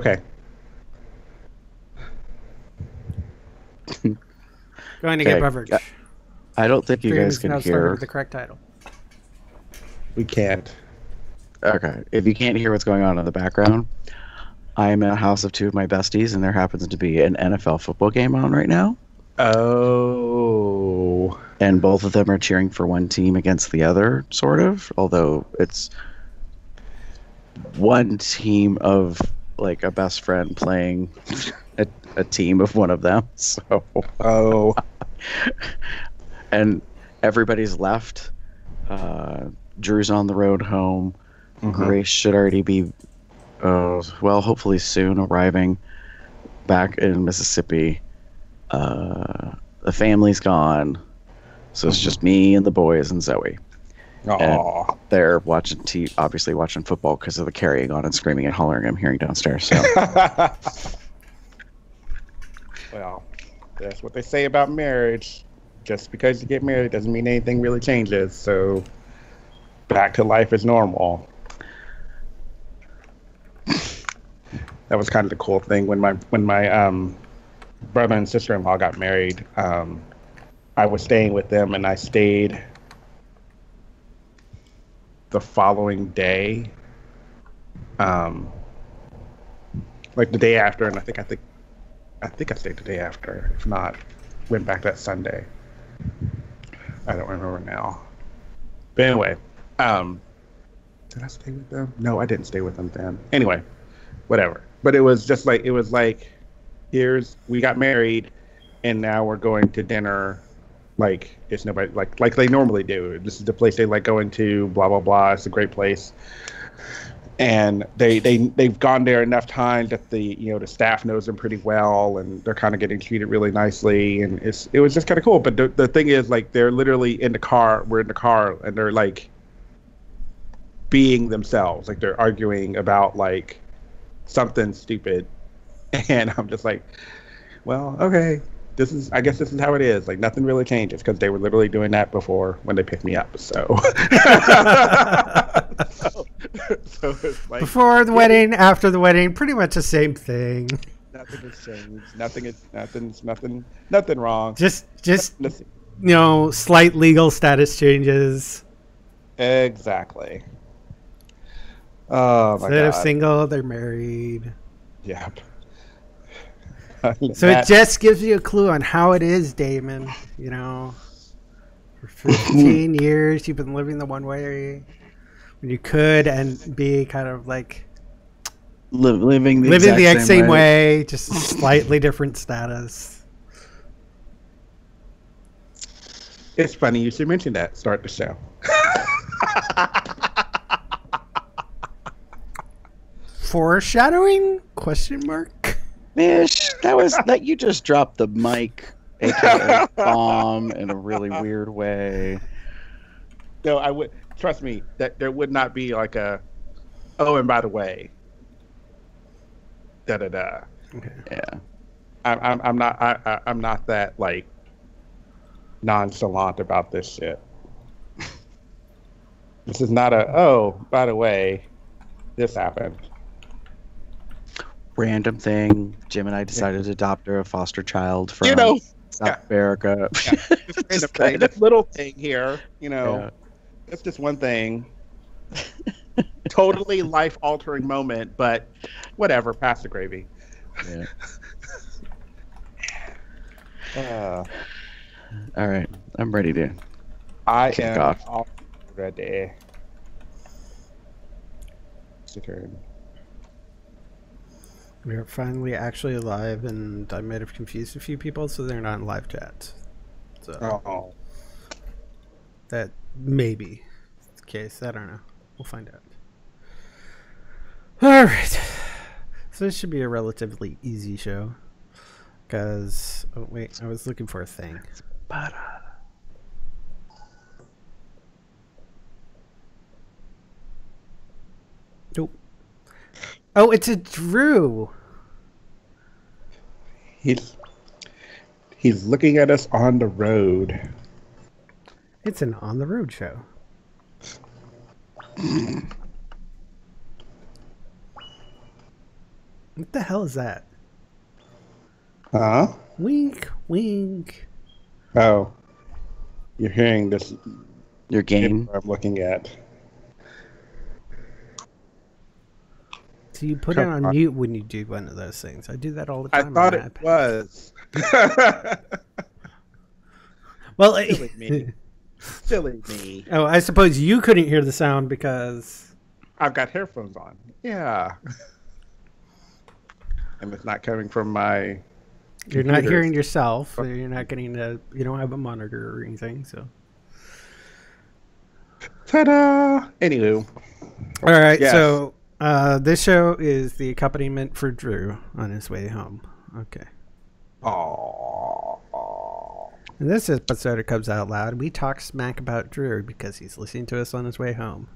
Okay. Going to get Okay. beverage. I don't think you Stream guys is can now started hear. with the correct title. We can't. Okay. If you can't hear what's going on in the background, I'm in a house of two of my besties, and there happens to be an NFL football game on right now. Oh. And both of them are cheering for one team against the other, sort of. Although it's one team of like a best friend playing a team of one of them. So, Oh. and everybody's left. Drew's on the road home. Mm-hmm. Grace should already be, well, hopefully soon arriving back in Mississippi. The family's gone. So it's just me and the boys and Zoe. And Aw. they're watching obviously watching football because of the carrying on and screaming and hollering I'm hearing downstairs. So Well, that's what they say about marriage. Just because you get married doesn't mean anything really changes. So back to life as normal. That was kind of the cool thing when my brother and sister-in-law got married. I was staying with them, and I stayed the following day, like the day after, and I think I stayed the day after. If not, went back that Sunday. I don't remember now. But anyway, did I stay with them? No, I didn't stay with them then. Anyway, whatever. But it was just like we got married, and now we're going to dinner. Like it's nobody like they normally do. This is the place they like going to. Blah blah blah. It's a great place, and they've gone there enough times that the staff knows them pretty well, and they're kind of getting treated really nicely, and it was just kind of cool. But the thing is, like, they're literally in the car. We're in the car, and they're like being themselves. Like they're arguing about like something stupid, and I'm just like, well, okay. I guess this is how it is. Like nothing really changes because they were literally doing that before when they picked me up. So, so, so it's like Before the wedding, after the wedding, pretty much the same thing. nothing has changed. Nothing wrong. Just slight legal status changes. Exactly. Oh my Instead of god. single, they're married. Yeah. So it just gives you a clue on how it is, Damon. For 15 years you've been living the one way when you could, and be kind of like living the exact same way, just slightly different status. It's funny you should mention that. Start the show. Foreshadowing? Question mark. Mish, that you just dropped the mic, aka bomb, in a really weird way. No, I would trust me that there would not be like a. Oh, and by the way, da da da. Okay. Yeah, I'm not that like nonchalant about this shit. This is not a. Oh, by the way, this happened. random thing. Jim and I decided to adopt a foster child from South America. Yeah. This little thing here, it's just one thing. Totally life-altering moment, but whatever. Pass the gravy. Yeah. All right, I'm ready to. I kick am off. all ready. It's your turn. We are finally actually live, and I might have confused a few people, so they're not in live chat. So that may be the case. I don't know. We'll find out. All right. So this should be a relatively easy show. Because, oh wait, I was looking for a thing. Nope. Oh, it's a Drew. He's looking at us on the road. It's an on the road show. What the hell is that? Huh? Wink, wink. Oh, you're hearing this. Your game. I'm looking at. So you put it on mute when you do one of those things. I do that all the time. I thought it was. Well, silly me. Silly me. Oh, I suppose you couldn't hear the sound because I've got headphones on. Yeah. And it's not coming from my You're not hearing yourself. So you're not getting you don't have a monitor or anything, so. Ta-da! Anywho. All right, yes. So this show is the accompaniment for Drew on his way home. Okay. Aww. In this episode of Cubs Out Loud, we talk smack about Drew because he's listening to us on his way home.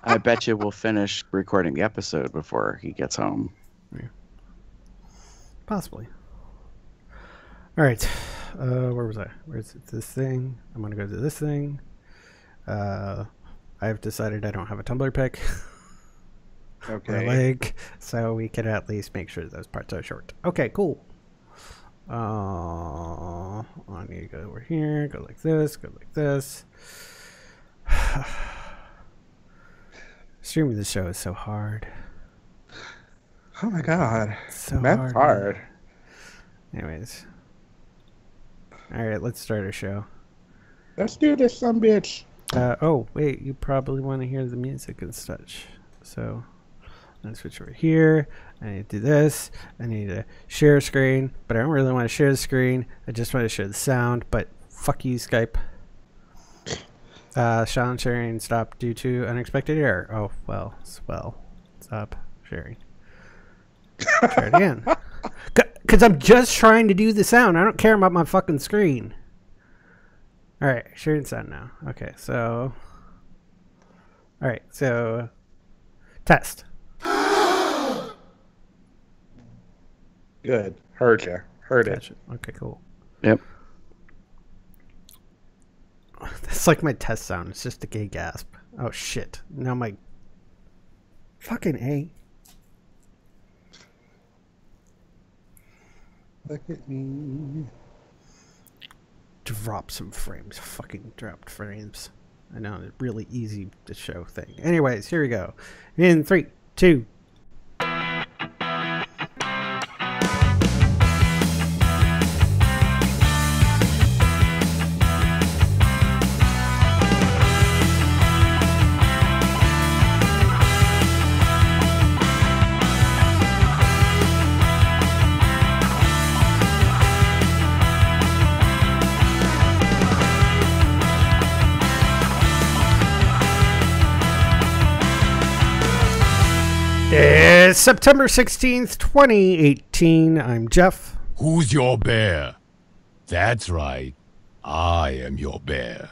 I bet you we'll finish recording the episode before he gets home. Yeah. Possibly. All right. Where was I? Where's this thing? I'm going to go to this thing. I've decided I don't have a Tumblr pick. Okay. Leg, so we can at least make sure those parts are short. Okay, cool. I need to go over here, go like this, go like this. Streaming the show is so hard. Oh my god. So That's hard. Anyways. Alright, let's start our show. Let's do this, some bitch. Oh, wait, you probably want to hear the music and such. So, let's switch over here. I need to do this. I need to share a screen, but I don't really want to share the screen. I just want to share the sound, but fuck you, Skype. Sound sharing stopped due to unexpected error. Oh, well, stop sharing. Try it again. Because I'm just trying to do the sound. I don't care about my fucking screen. All right, sharing sound now. Okay, so... All right, so... Test. Good. Heard you. Heard it. Gotcha. Okay, cool. Yep. That's like my test sound. It's just a gay gasp. Oh, shit. Now my... Fucking A. Look at me. Drop some frames. Fucking dropped frames. I know, it's really easy to show thing. Anyways, here we go. In 3, 2. It's September 16th, 2018. I'm Jeff. Who's your bear? That's right. I am your bear.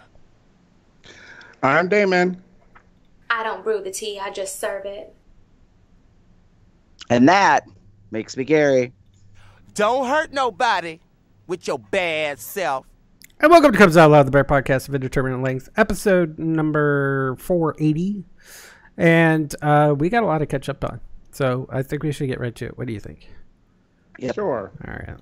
I'm Damon. I don't brew the tea, I just serve it. And that makes me Gary. Don't hurt nobody with your bad self. And welcome to Cubs Out Loud, the Bear Podcast of Indeterminate Length, episode number 480. And we got a lot to catch up on. So I think we should get right to it. What do you think? Yep. Sure. All right.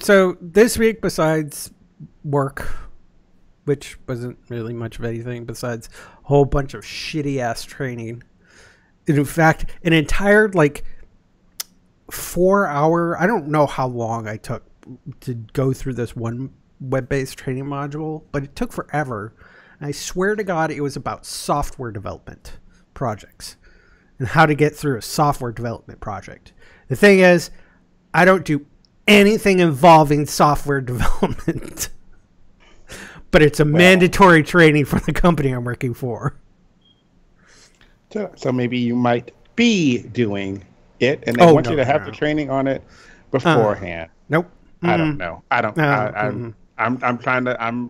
So this week, besides work, which wasn't really much of anything besides a whole bunch of shitty ass training. In fact, an entire 4-hour, I don't know how long I took to go through this one web-based training module, but it took forever. And I swear to God, it was about software development projects and how to get through a software development project. The thing is, I don't do anything involving software development, but it's a mandatory training for the company I'm working for. So maybe you might be doing it, and they want you to have the training on it beforehand. Nope. I don't know. I'm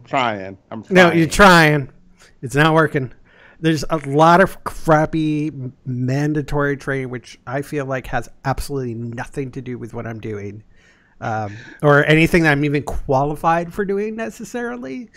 trying. No, you're trying. It's not working. There's a lot of crappy mandatory training, which I feel like has absolutely nothing to do with what I'm doing, or anything that I'm even qualified for doing necessarily.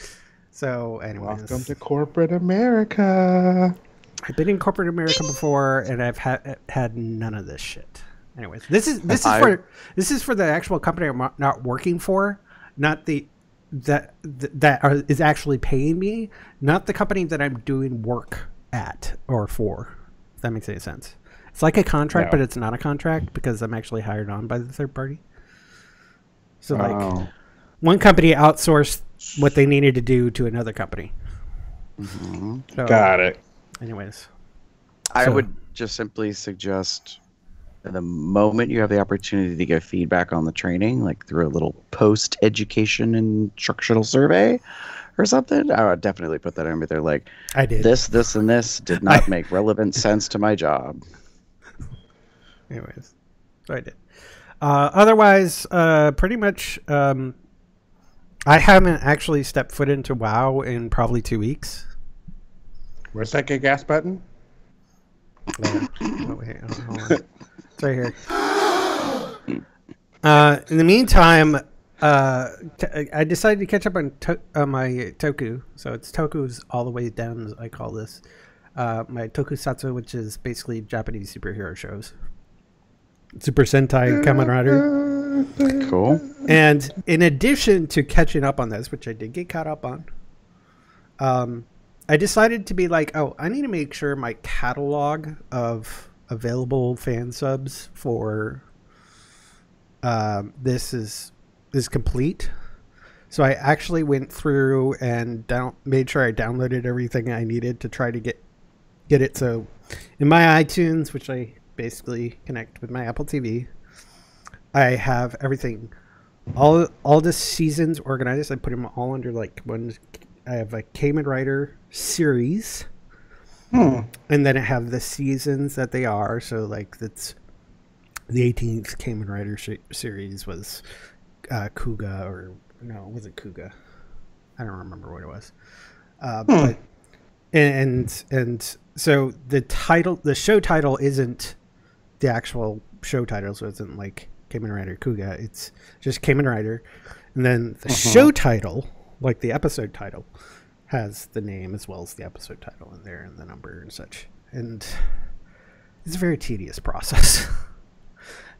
So, anyways, welcome to corporate America. I've been in corporate America before, and I've had none of this shit. Anyways, this is for the actual company I'm not working for, not the is actually paying me, not the company that I'm doing work at or for. If that makes any sense. It's like a contract, but it's not a contract because I'm actually hired on by the third party. So like, one company outsourced what they needed to do to another company. Mm-hmm. So, got it. Anyways, I would just simply suggest the moment you have the opportunity to give feedback on the training, like through a little post-education instructional survey or something, I would definitely put that in there. Like, I did this, and this did not make relevant sense to my job. Anyways, so I did. Otherwise, pretty much, I haven't actually stepped foot into WoW in probably 2 weeks. Where's that get gas button? Oh, wait, hold on. It's right here. In the meantime, I decided to catch up on my Toku. So it's Toku's all the way down, as I call this. My Tokusatsu, which is basically Japanese superhero shows. Super Sentai, Kamen Rider. Cool. And in addition to catching up on this, which I did get caught up on, I decided to be like, oh, I need to make sure my catalog of available fan subs for this is complete. So I actually went through and made sure I downloaded everything I needed to try to get it. So in my iTunes, which I basically connect with my Apple TV, I have everything, all the seasons organized. I put them all under like one. I have a Kamen Rider series, and then I have the seasons that they are. So like that's the 18th Kamen Rider series was Kuga, or no, was it Kuga? I don't remember what it was. But and so the show title isn't the actual show title, so it isn't like Kamen Rider Kuga. It's just Kamen Rider, and then the show title, like the episode title, has the name as well as the episode title in there and the number and such. And it's a very tedious process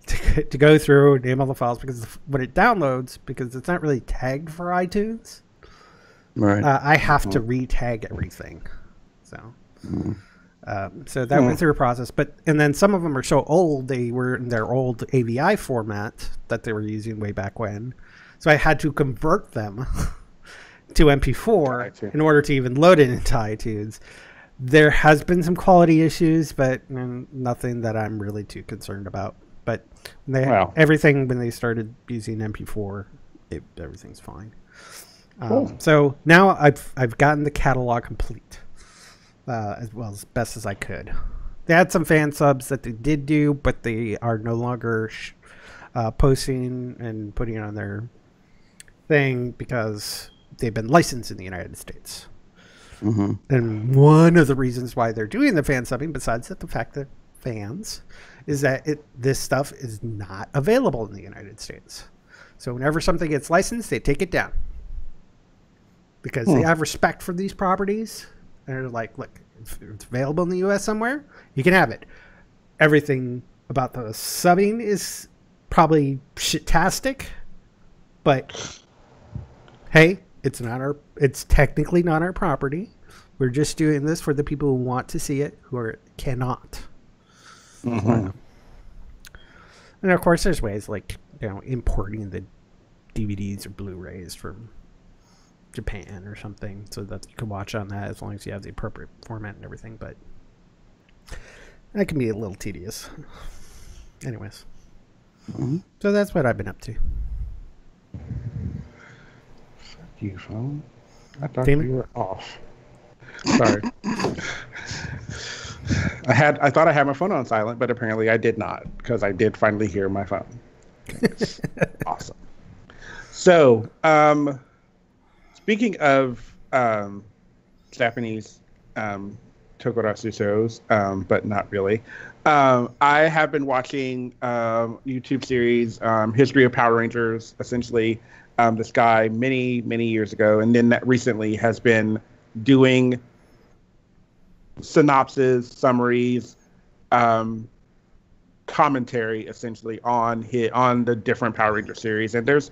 to go through and name all the files, because when it downloads, because it's not really tagged for iTunes, Right. I have to re-tag everything. So so that went through a process. And then some of them are so old, they were in their old AVI format that they were using way back when. So I had to convert them to MP4 in order to even load it into iTunes. There has been some quality issues, but nothing that I'm really too concerned about. But everything, when they started using MP4, everything's fine. Cool. So now I've gotten the catalog complete, as well as best as I could. They had some fan subs that they did do, but they are no longer posting and putting it on their thing because they've been licensed in the United States. Mm-hmm. And one of the reasons why they're doing the fan subbing, besides the fact that fans, is that this stuff is not available in the United States. So whenever something gets licensed, they take it down. Because they have respect for these properties. And they're like, look, if it's available in the U.S. somewhere, you can have it. Everything about the subbing is probably shit-tastic. But, hey, it's technically not our property. We're just doing this for the people who want to see it, who cannot. Mm-hmm. And of course, there's ways like importing the DVDs or Blu-rays from Japan or something, so that you can watch on that as long as you have the appropriate format and everything. But that can be a little tedious. Anyways, so that's what I've been up to. Fuck you, phone. I thought Damon? you were off. Sorry. I thought I had my phone on silent, but apparently I did not, because I did finally hear my phone. Awesome. So, speaking of Japanese Tokusatsu shows, but not really. I have been watching YouTube series, History of Power Rangers, essentially. This guy many, many years ago, and then that recently has been doing synopses, summaries, commentary, essentially on the different Power Ranger series. And there's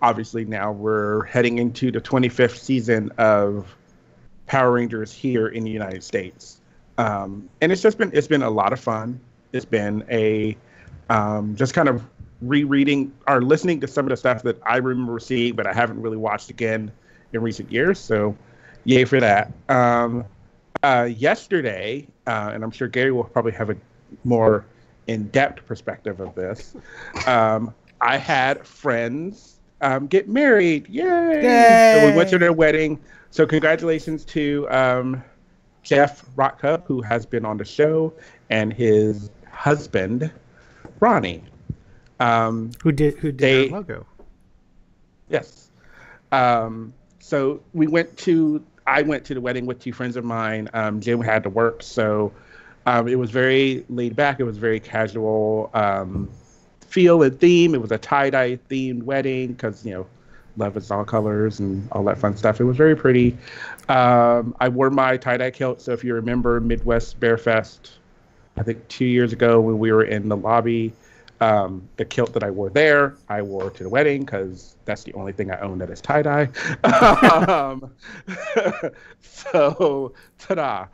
obviously now we're heading into the 25th season of Power Rangers here in the United States, and it's been a lot of fun. It's been a just kind of rereading or listening to some of the stuff that I remember seeing, but I haven't really watched again in recent years. So, yay for that. Yesterday, and I'm sure Gary will probably have a more in-depth perspective of this. I had friends get married. Yay! So we went to their wedding. So congratulations to Jeff Rockcup, who has been on the show, and his husband, Ronnie. Who did our logo? Yes. So I went to the wedding with two friends of mine. Jim had to work, so it was very laid back. It was very casual feel and theme. It was a tie-dye themed wedding because, love is all colors and all that fun stuff. It was very pretty. I wore my tie-dye kilt, so if you remember Midwest Bear Fest, I think 2 years ago when we were in the lobby, the kilt that I wore there, I wore to the wedding because that's the only thing I own that is tie-dye. So, ta-da.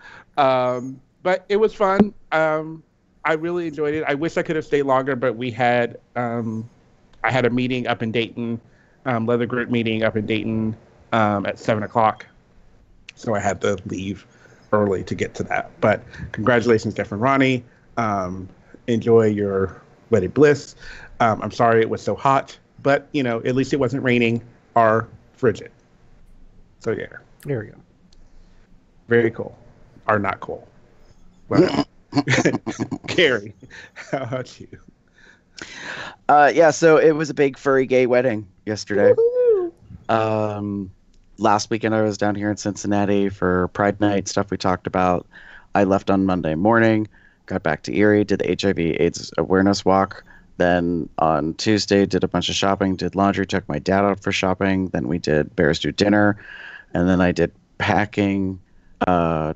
But it was fun. I really enjoyed it. I wish I could have stayed longer, but I had a meeting up in Dayton, leather group meeting up in Dayton at 7:00. So I had to leave early to get to that. But congratulations, Jeff and Ronnie. Enjoy your wedding bliss. I'm sorry it was so hot, but at least it wasn't raining or frigid. So yeah. There we go. Very cool. Or not cool. Well, Carrie, how about you? Yeah, so it was a big furry gay wedding yesterday. Last weekend I was down here in Cincinnati for Pride Night, stuff we talked about. I left on Monday morning, got back to Erie, did the HIV/AIDS awareness walk. Then on Tuesday, did a bunch of shopping, did laundry, took my dad out for shopping. Then we did Bears Do dinner. And then I did packing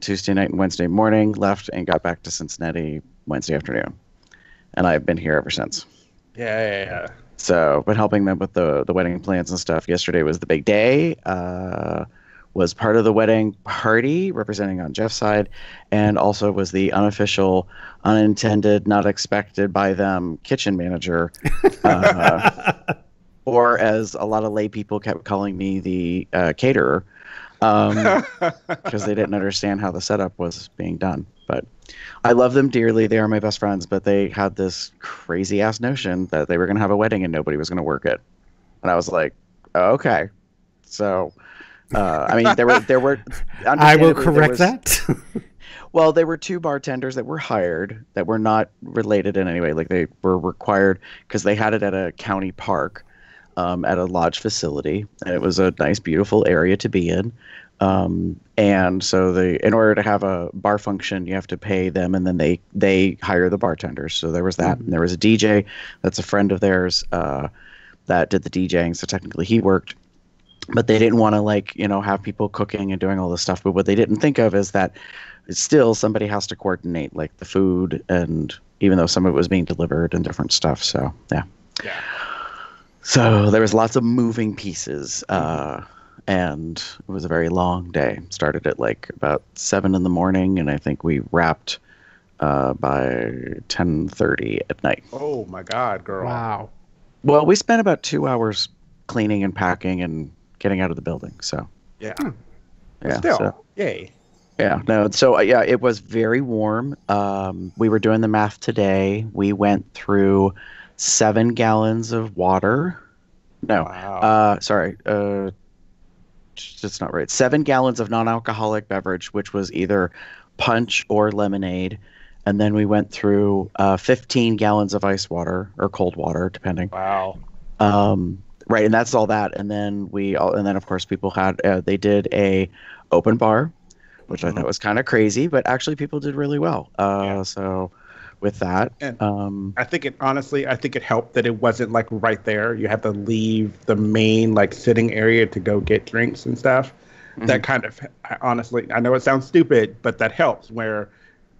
Tuesday night and Wednesday morning, left and got back to Cincinnati Wednesday afternoon. And I've been here ever since. Yeah. So, been helping them with the wedding plans and stuff. Yesterday was the big day. Was part of the wedding party, representing on Jeff's side, and also was the unofficial, unintended, not expected by them kitchen manager. Or as a lot of lay people kept calling me, the caterer. Because they didn't understand how the setup was being done. But I love them dearly. They are my best friends, but they had this crazy ass notion that they were going to have a wedding and nobody was going to work it. And I was like, oh, okay. So, I mean, there were. I will correct that. Well, there were two bartenders that were hired that were not related in any way. Like they were required because they had it at a county park. At a lodge facility, and it was a nice, beautiful area to be in. And so in order to have a bar function, you have to pay them, and then they hire the bartenders. So there was that, and there was a DJ that's a friend of theirs that did the DJing. So technically, he worked, but they didn't want to have people cooking and doing all this stuff. But what they didn't think of is that still somebody has to coordinate the food, and even though some of it was being delivered and different stuff. So yeah. So there was lots of moving pieces, and it was a very long day. Started at about 7 a.m, and I think we wrapped by 10:30 at night. Oh my God, girl! Wow. Well, we spent about 2 hours cleaning and packing and getting out of the building. So yeah, still, yay. Yeah, no. So yeah, it was very warm. We were doing the math today. We went through 7 gallons of water. No, wow. Sorry. That's not right. 7 gallons of non-alcoholic beverage, which was either punch or lemonade. And then we went through 15 gallons of ice water or cold water, depending. Wow. Right. And that's all that. And then of course people had, they did a open bar which I thought was kind of crazy, but actually people did really well. So with that, and I think it helped that it wasn't like right there. You have to leave the main like sitting area to go get drinks and stuff. That kind of, honestly, I know it sounds stupid, but that helps where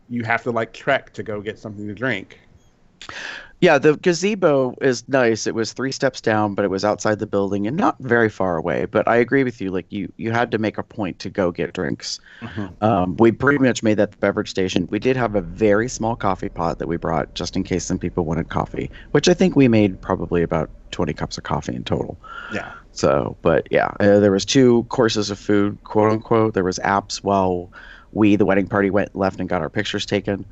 you have to like trek to go get something to drink. Yeah, the gazebo is nice. It was 3 steps down, but it was outside the building and not very far away. But I agree with you. Like you had to make a point to go get drinks. We pretty much made that the beverage station. We did have a very small coffee pot that we brought just in case some people wanted coffee, which I think we made probably about 20 cups of coffee in total. Yeah. So, but yeah, there was 2 courses of food, quote unquote. There was apps while the wedding party, went left and got our pictures taken.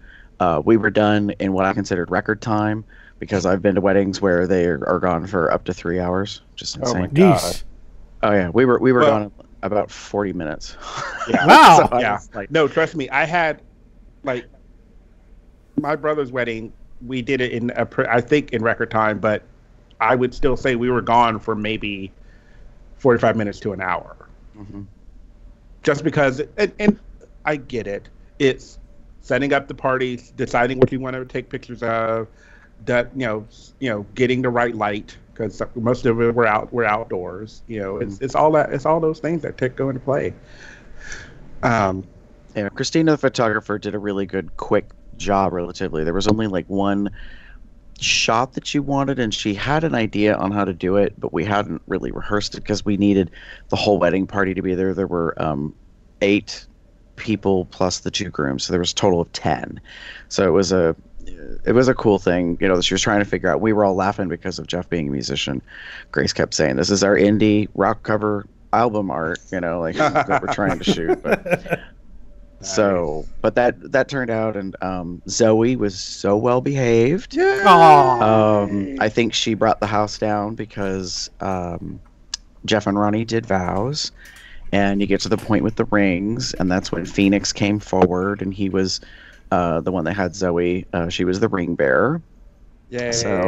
We were done in what I considered record time because I've been to weddings where they are gone for up to 3 hours. Just insane. Oh my god! Oh yeah, we were gone in about 40 minutes. Yeah. Wow. So yeah. No, trust me. I had like my brother's wedding. We did it in I think in record time, but I would still say we were gone for maybe 45 minutes to an hour. Just because, and I get it. It's setting up the parties, deciding what you want to take pictures of, that getting the right light because most of it we're outdoors. It's all that. It's all those things that go into play. Yeah, Christina, the photographer, did a really good, quick job. Relatively, there was only like one shot that she wanted, and she had an idea on how to do it, but we hadn't really rehearsed it because we needed the whole wedding party to be there. There were 8 people plus the 2 grooms, so there was a total of 10. So it was a cool thing, that she was trying to figure out. We were all laughing because of Jeff being a musician. Grace kept saying, "This is our indie rock cover album art," like that we're trying to shoot. But so, but that turned out, and Zoe was so well behaved. Yeah. I think she brought the house down because Jeff and Ronnie did vows. And you get to the point with the rings, and that's when Phoenix came forward, and he was the one that had Zoe. She was the ring bearer. Yay! So,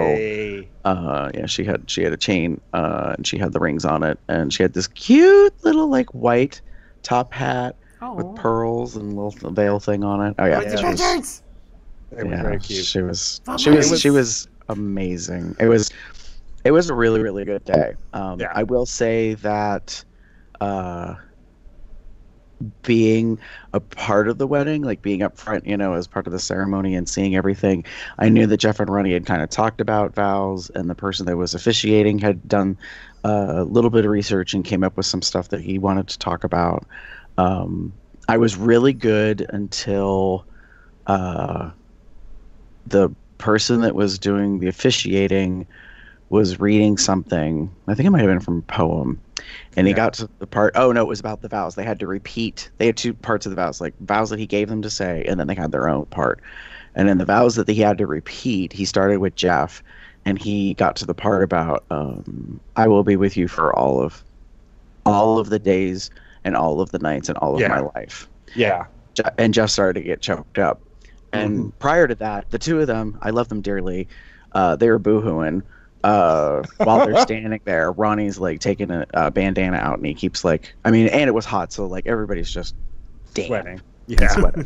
yeah, she had a chain, and she had the rings on it, and she had this cute little like white top hat with pearls and a little veil thing on it. Oh yeah, It was very cute. She was amazing. It was a really, really good day. I will say that. Being a part of the wedding, like being up front, as part of the ceremony and seeing everything, I knew that Jeff and Ronnie had kind of talked about vows, and the person that was officiating had done a little bit of research and came up with some stuff that he wanted to talk about. I was really good until the person that was doing the officiating was reading something. I think it might have been from a poem. And he got to the part, oh no, it was about the vows. They had to repeat. They had 2 parts of the vows, like vows that he gave them to say, and then they had their own part. And then the vows that he had to repeat, he started with Jeff, and he got to the part about, I will be with you for all of the days and all of the nights and all of my life. Yeah. And Jeff started to get choked up. And prior to that, the 2 of them, I love them dearly, they were boohooing. While they're standing there, Ronnie's like taking a bandana out, and he keeps like, and it was hot, so like everybody's just sweating. Sweating.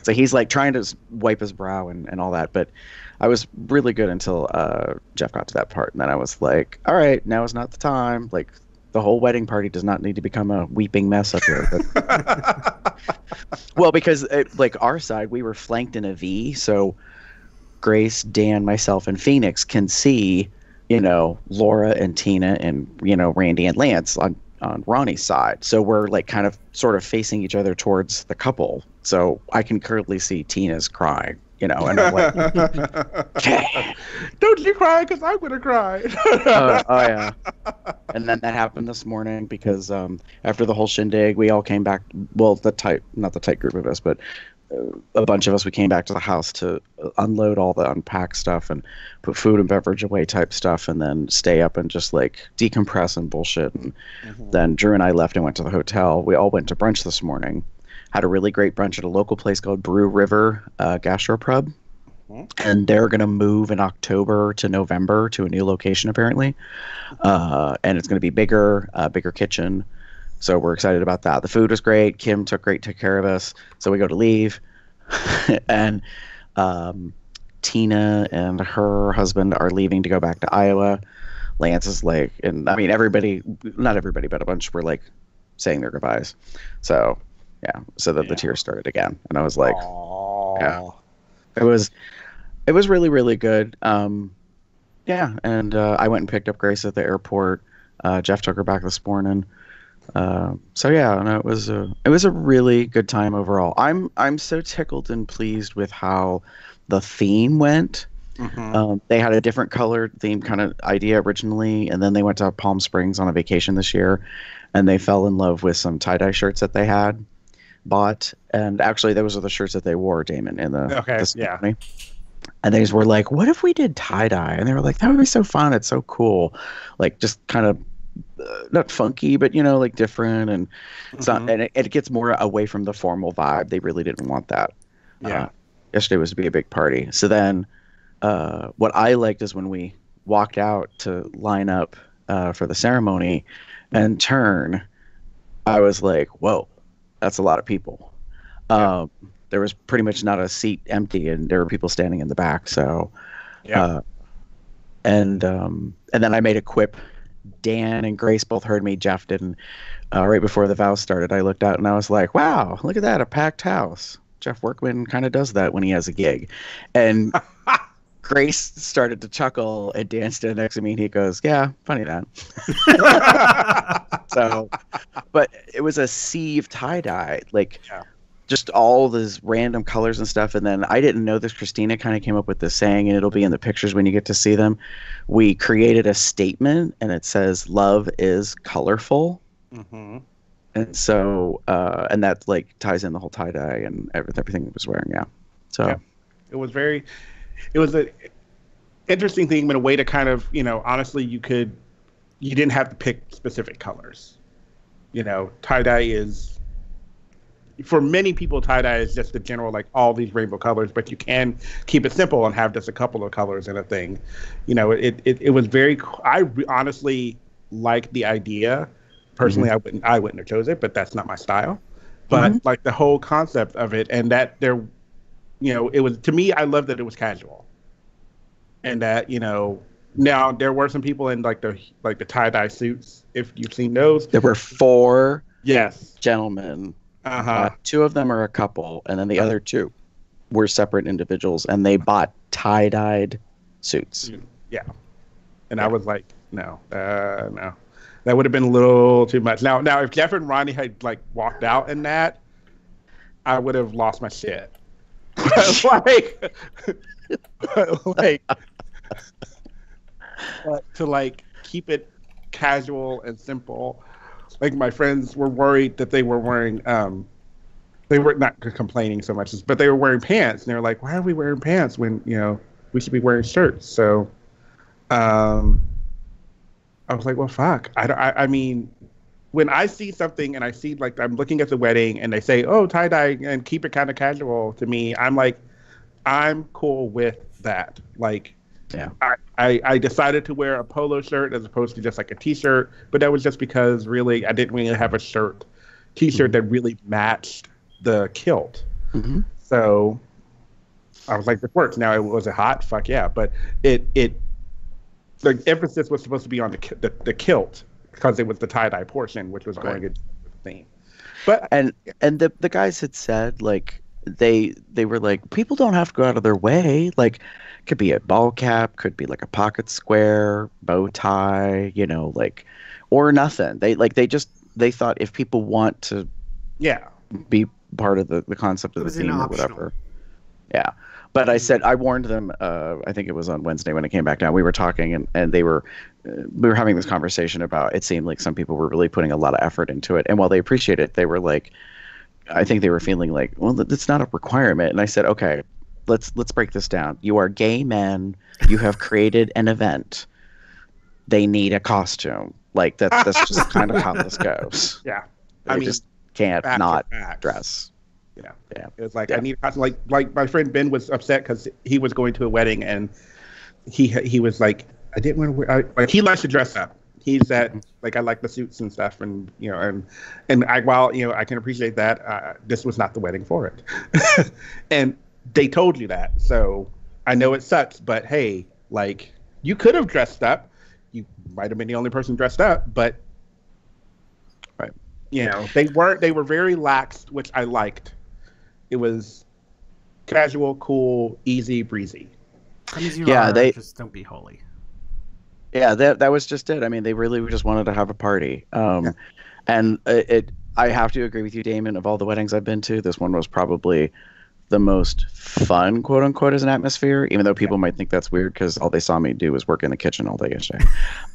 So he's like trying to wipe his brow and all that. But I was really good until Jeff got to that part, and then I was like, all right, now is not the time. Like the whole wedding party does not need to become a weeping mess up here. But, well, because like our side, we were flanked in a V, so Grace, Dan, myself, and Phoenix can see. Laura and Tina and, Randy and Lance on Ronnie's side. So we're like kind of sort of facing each other towards the couple. So I can currently see Tina's crying, and I'm like, okay. Don't you cry because I'm going to cry. Oh, yeah. And then that happened this morning because after the whole shindig, we all came back. Well, not the tight group of us, but a bunch of us, we came back to the house to unload all the unpacked stuff and put food and beverage away type stuff, and then stay up and just like decompress and bullshit. And then Drew and I left and went to the hotel. We all went to brunch this morning, had a really great brunch at a local place called Brew River Gastropub. And they're going to move in October to November to a new location apparently. And it's going to be bigger kitchen. So we're excited about that. The food was great. Kim took care of us. So we go to leave, and Tina and her husband are leaving to go back to Iowa. Lance is like, and I mean, everybody, not everybody, but a bunch were like saying their goodbyes. So, yeah, so that the tears started again. And I was like, yeah, it was really, really good. Yeah. And I went and picked up Grace at the airport. Jeff took her back this morning. So yeah, no, it was a really good time overall. I'm so tickled and pleased with how the theme went. They had a different colored theme kind of idea originally, and then they went to Palm Springs on a vacation this year, and they fell in love with some tie-dye shirts that they had bought. And actually, those are the shirts that they wore, Damon, in the ceremony. And they were like, "What if we did tie-dye?" And they were like, "That would be so fun. It's so cool, like just kind of." Not funky, but like different, and and it gets more away from the formal vibe. They really didn't want that. Yesterday was to be a big party. So then, what I liked is when we walked out to line up for the ceremony and turn, I was like, "Whoa, that's a lot of people." There was pretty much not a seat empty, and there were people standing in the back. So, and then I made a quip. Dan and Grace both heard me. Jeff didn't. Right before the vows started, I looked out and I was like, "Wow, look at that, a packed house." Jeff Workman kind of does that when he has a gig. And Grace started to chuckle, and Dan stood next to me and he goes, "Yeah, funny that." So, but it was a sea of tie-dye, like just all these random colors and stuff. And then I didn't know this. Christina kind of came up with this saying, and it'll be in the pictures when you get to see them. We created a statement, and it says, "Love is colorful." And so, and that like ties in the whole tie-dye and everything he was wearing. Yeah. So it was an interesting thing, but a way to kind of, honestly, you didn't have to pick specific colors. Tie-dye is, for many people, tie-dye is just the general, like all these rainbow colors, but you can keep it simple and have just a couple of colors in a thing. It was very, honestly liked the idea. Personally, I wouldn't have chose it, but that's not my style. But like the whole concept of it, and that it was, to me, I love that it was casual. And that, now there were some people in like the tie-dye suits, if you've seen those. There were 4 Yes. gentlemen. 2 of them are a couple, and then the other 2 were separate individuals, and they bought tie-dyed suits. Yeah. And I was like, no, that would have been a little too much. Now, if Jeff and Ronnie had like walked out in that, I would have lost my shit. But to like keep it casual and simple. Like my friends were worried that they were wearing, they were not complaining so much, but they were wearing pants, and they were like, "Why are we wearing pants when we should be wearing shirts?" So, I was like, "Well, fuck." I mean, when I see something and I see like I'm looking at the wedding and they say, "Oh, tie dye and keep it kind of casual," to me, I'm like, I'm cool with that. Like. Yeah. I decided to wear a polo shirt as opposed to just like a t-shirt, but that was just because really I didn't really have a t-shirt that really matched the kilt. So I was like, this works. Now, was it hot? Fuck yeah. But the emphasis was supposed to be on the kilt because it was the tie-dye portion, which was going into the theme. But and the guys had said like they were like, people don't have to go out of their way, like could be a ball cap, could be like a pocket square, bow tie, like, or nothing. They thought if people want to be part of the concept of the theme or whatever. Yeah. But I warned them, I think it was on Wednesday when it came back down, we were talking and we were having this conversation about, it seemed like some people were really putting a lot of effort into it. And while they appreciate it, they were like, I think they were feeling like, well, that's not a requirement. And I said, okay, let's break this down. You are gay men. You have created an event. They need a costume. Like that's just kind of how this goes. Yeah. They just can't not dress. Yeah. It was like, I need a costume. Like my friend Ben was upset because he was going to a wedding and he was like, I didn't want to wear, like he likes to dress up. He's that, like, I like the suits and stuff, and and I, while I can appreciate that, this was not the wedding for it. And they told you that, so I know it sucks, but hey, like, you could have dressed up. You might have been the only person dressed up, but right. They weren't. They were very lax, which I liked. It was casual, cool, easy breezy. They just don't be holy. Yeah, that was just it. I mean, they really just wanted to have a party. And I have to agree with you, Damon. Of all the weddings I've been to, this one was probably the most fun, quote unquote, as an atmosphere. Even though people might think that's weird because all they saw me do was work in the kitchen all day yesterday.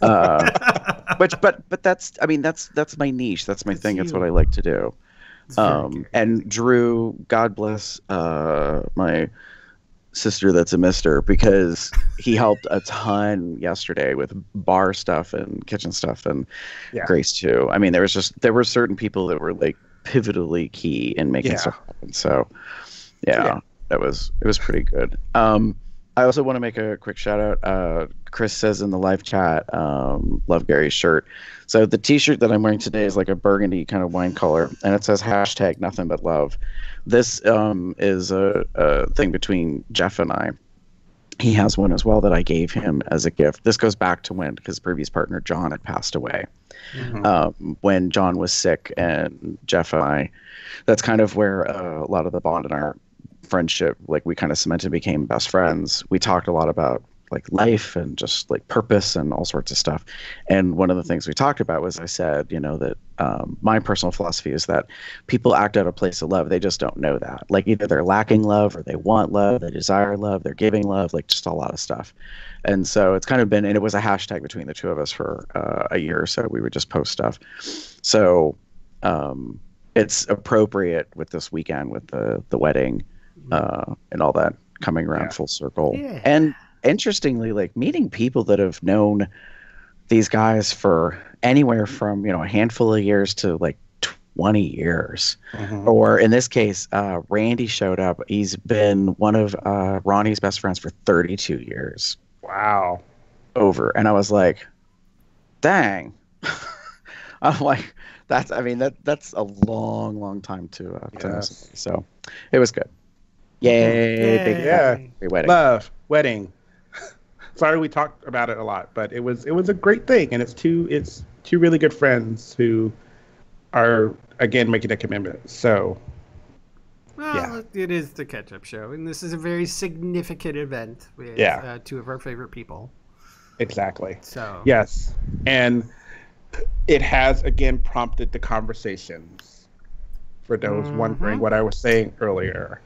But that's my niche. That's my thing. It's what I like to do. And Drew, God bless my sister that's a mister, because he helped a ton yesterday with bar stuff and kitchen stuff, and Grace too. I mean, there were certain people that were like pivotally key in making stuff happen. So it was pretty good. I also want to make a quick shout out. Chris says in the live chat, love Gary's shirt. So the t-shirt that I'm wearing today is like a burgundy kind of wine color, and it says hashtag nothing but love. This is a thing between Jeff and I. He has one as well that I gave him as a gift. This goes back to when his previous partner, John, had passed away. When John was sick, and Jeff and I, that's kind of where a lot of the bond in our friendship, like, we kind of cemented, became best friends. We talked a lot about like life and just like purpose and all sorts of stuff. And one of the things we talked about was, I said, that my personal philosophy is that people act out of place of love. They just don't know that. Like, either they're lacking love, or they want love, they desire love, they're giving love, like just a lot of stuff. And so it's kind of been, and it was a hashtag between the two of us for a year or so. We would just post stuff. So it's appropriate with this weekend with the wedding and all that coming around full circle. And interestingly, like, meeting people that have known these guys for anywhere from a handful of years to like 20 years. Or in this case, Randy showed up. He's been one of Ronnie's best friends for 32 years. Wow. And I was like, dang. I'm like, that's a long time to miss. So it was good. Yay. Big wedding. Love wedding. Sorry we talked about it a lot, but it was a great thing, and it's two really good friends who are, again, making a commitment. So it is the Catchup show, and this is a very significant event with two of our favorite people. Exactly. So yes, and it has again prompted the conversations for those wondering what I was saying earlier.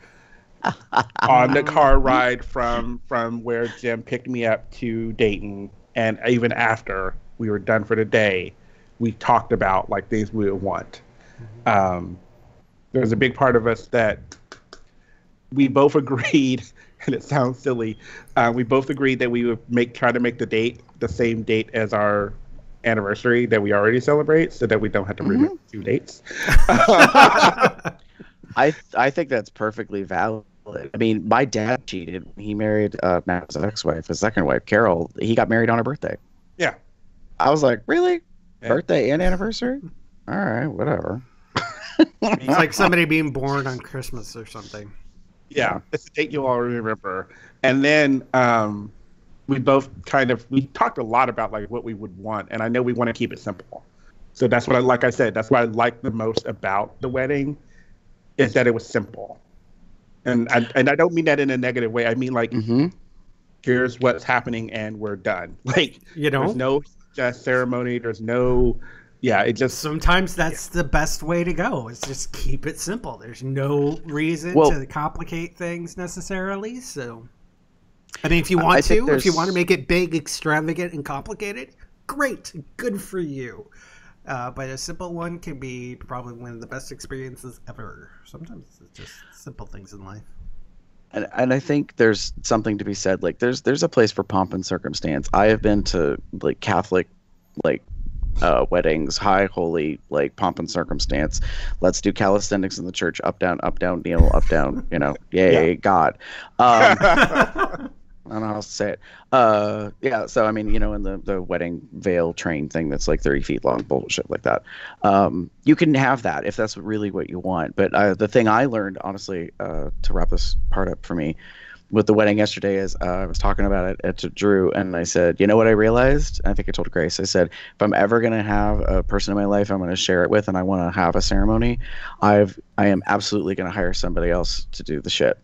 On the car ride from where Jim picked me up to Dayton, and even after we were done for the day, we talked about like things we would want. There's a big part of us that we both agreed, and it sounds silly, we both agreed that we would try to make the date the same date as our anniversary that we already celebrate, so that we don't have to remember 2 dates. I think that's perfectly valid. I mean, my dad cheated. He married now his ex-wife, his second wife, Carol. He got married on her birthday. Yeah. I was like, really? Yeah. Birthday and anniversary? All right, whatever. It's like somebody being born on Christmas or something. Yeah, it's a date you'll all remember. And then we both we talked a lot about like what we would want, and I know we want to keep it simple. So that's what like I said, that's what I like the most about the wedding, is that it was simple. And I don't mean that in a negative way. I mean, like, here's what's happening and we're done. Like, there's no ceremony. There's no, it just. Sometimes that's the best way to go, is just keep it simple. There's no reason to complicate things necessarily. So, I mean, if you want to make it big, extravagant, and complicated, great. Good for you. But a simple one can be probably one of the best experiences ever. Sometimes it's just simple things in life. And I think there's something to be said. Like, there's a place for pomp and circumstance. I have been to like Catholic weddings, high holy, like pomp and circumstance. Let's do calisthenics in the church. Up down kneel, up down. Yay, God. I don't know how else to say it. Yeah. So I mean, in the wedding veil train thing that's like 30 feet long, bullshit like that. You can have that if that's really what you want. But the thing I learned, honestly, to wrap this part up for me, with the wedding yesterday is I was talking about it to Drew, and I said, you know what I realized? I think I told Grace. I said, if I'm ever gonna have a person in my life I'm gonna share it with, and I want to have a ceremony, I am absolutely gonna hire somebody else to do the shit.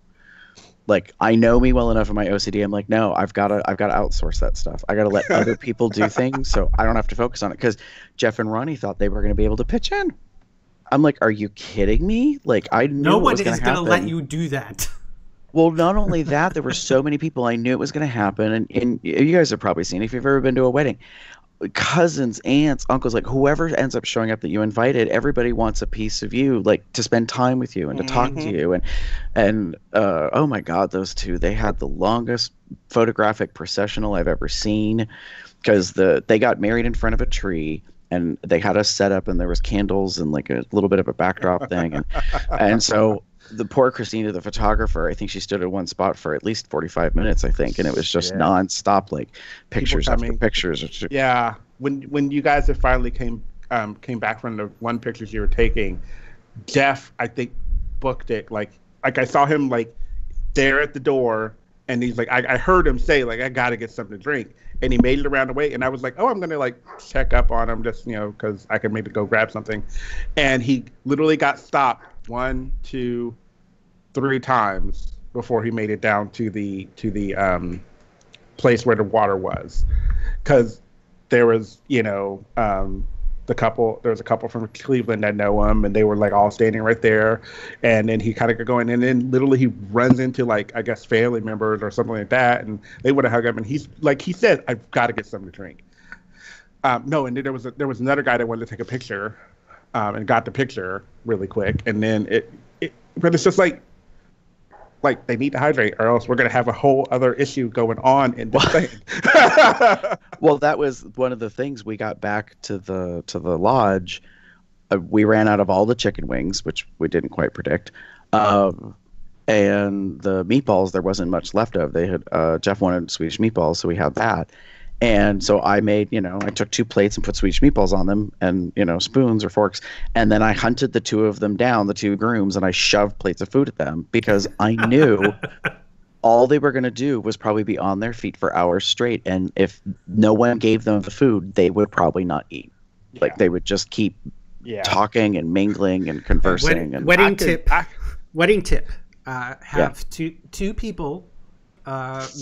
Like, I know me well enough in my OCD. I'm like, no, I've got to outsource that stuff. I got to let other people do things so I don't have to focus on it. Because Jeff and Ronnie thought they were going to be able to pitch in. I'm like, are you kidding me? Like, I knew no what one was is going to let you do that. Well, not only that, there were so many people. I knew it was going to happen. And you guys have probably seen, if you've ever been to a wedding, cousins, aunts, uncles, like whoever ends up showing up that you invited, everybody wants a piece of you, like to spend time with you and to talk to you. And oh my God, those two, they had the longest photographic processional I've ever seen, because they got married in front of a tree, and they had us set up, and there was candles and like a little bit of a backdrop thing. And so the poor Christina, the photographer, I think she stood at one spot for at least 45 minutes, I think. And it was just nonstop, like pictures after pictures. Yeah. When you guys have finally came back from the one pictures you were taking, Jeff, I think, booked it. Like I saw him like there at the door, and he's like, I heard him say like, I got to get something to drink. And he made it around the way, and I was like, oh, I'm going to like check up on him just, because I can maybe go grab something. And he literally got stopped 1, 2, 3 times before he made it down to the place where the water was, because there was there was a couple from Cleveland that know him, and they were like all standing right there. And then he kind of got going, and then literally he runs into like, I guess, family members or something like that, and they would have hugged him, and he's like, he said, I've got to get something to drink. No, and then there was another guy that wanted to take a picture, and got the picture really quick, and then but it's just like they need to hydrate, or else we're going to have a whole other issue going on in this thing. Well, that was one of the things we got back to the lodge. We ran out of all the chicken wings, which we didn't quite predict. And the meatballs, there wasn't much left of. They had Jeff wanted Swedish meatballs, so we had that. And so I made, I took 2 plates and put Swedish meatballs on them, and, spoons or forks. And then I hunted the 2 of them down, the 2 grooms, and I shoved plates of food at them, because I knew all they were going to do was probably be on their feet for hours straight. And if no one gave them the food, they would probably not eat. Yeah. Like, they would just keep talking and mingling and conversing. Wedding tip. Have two people,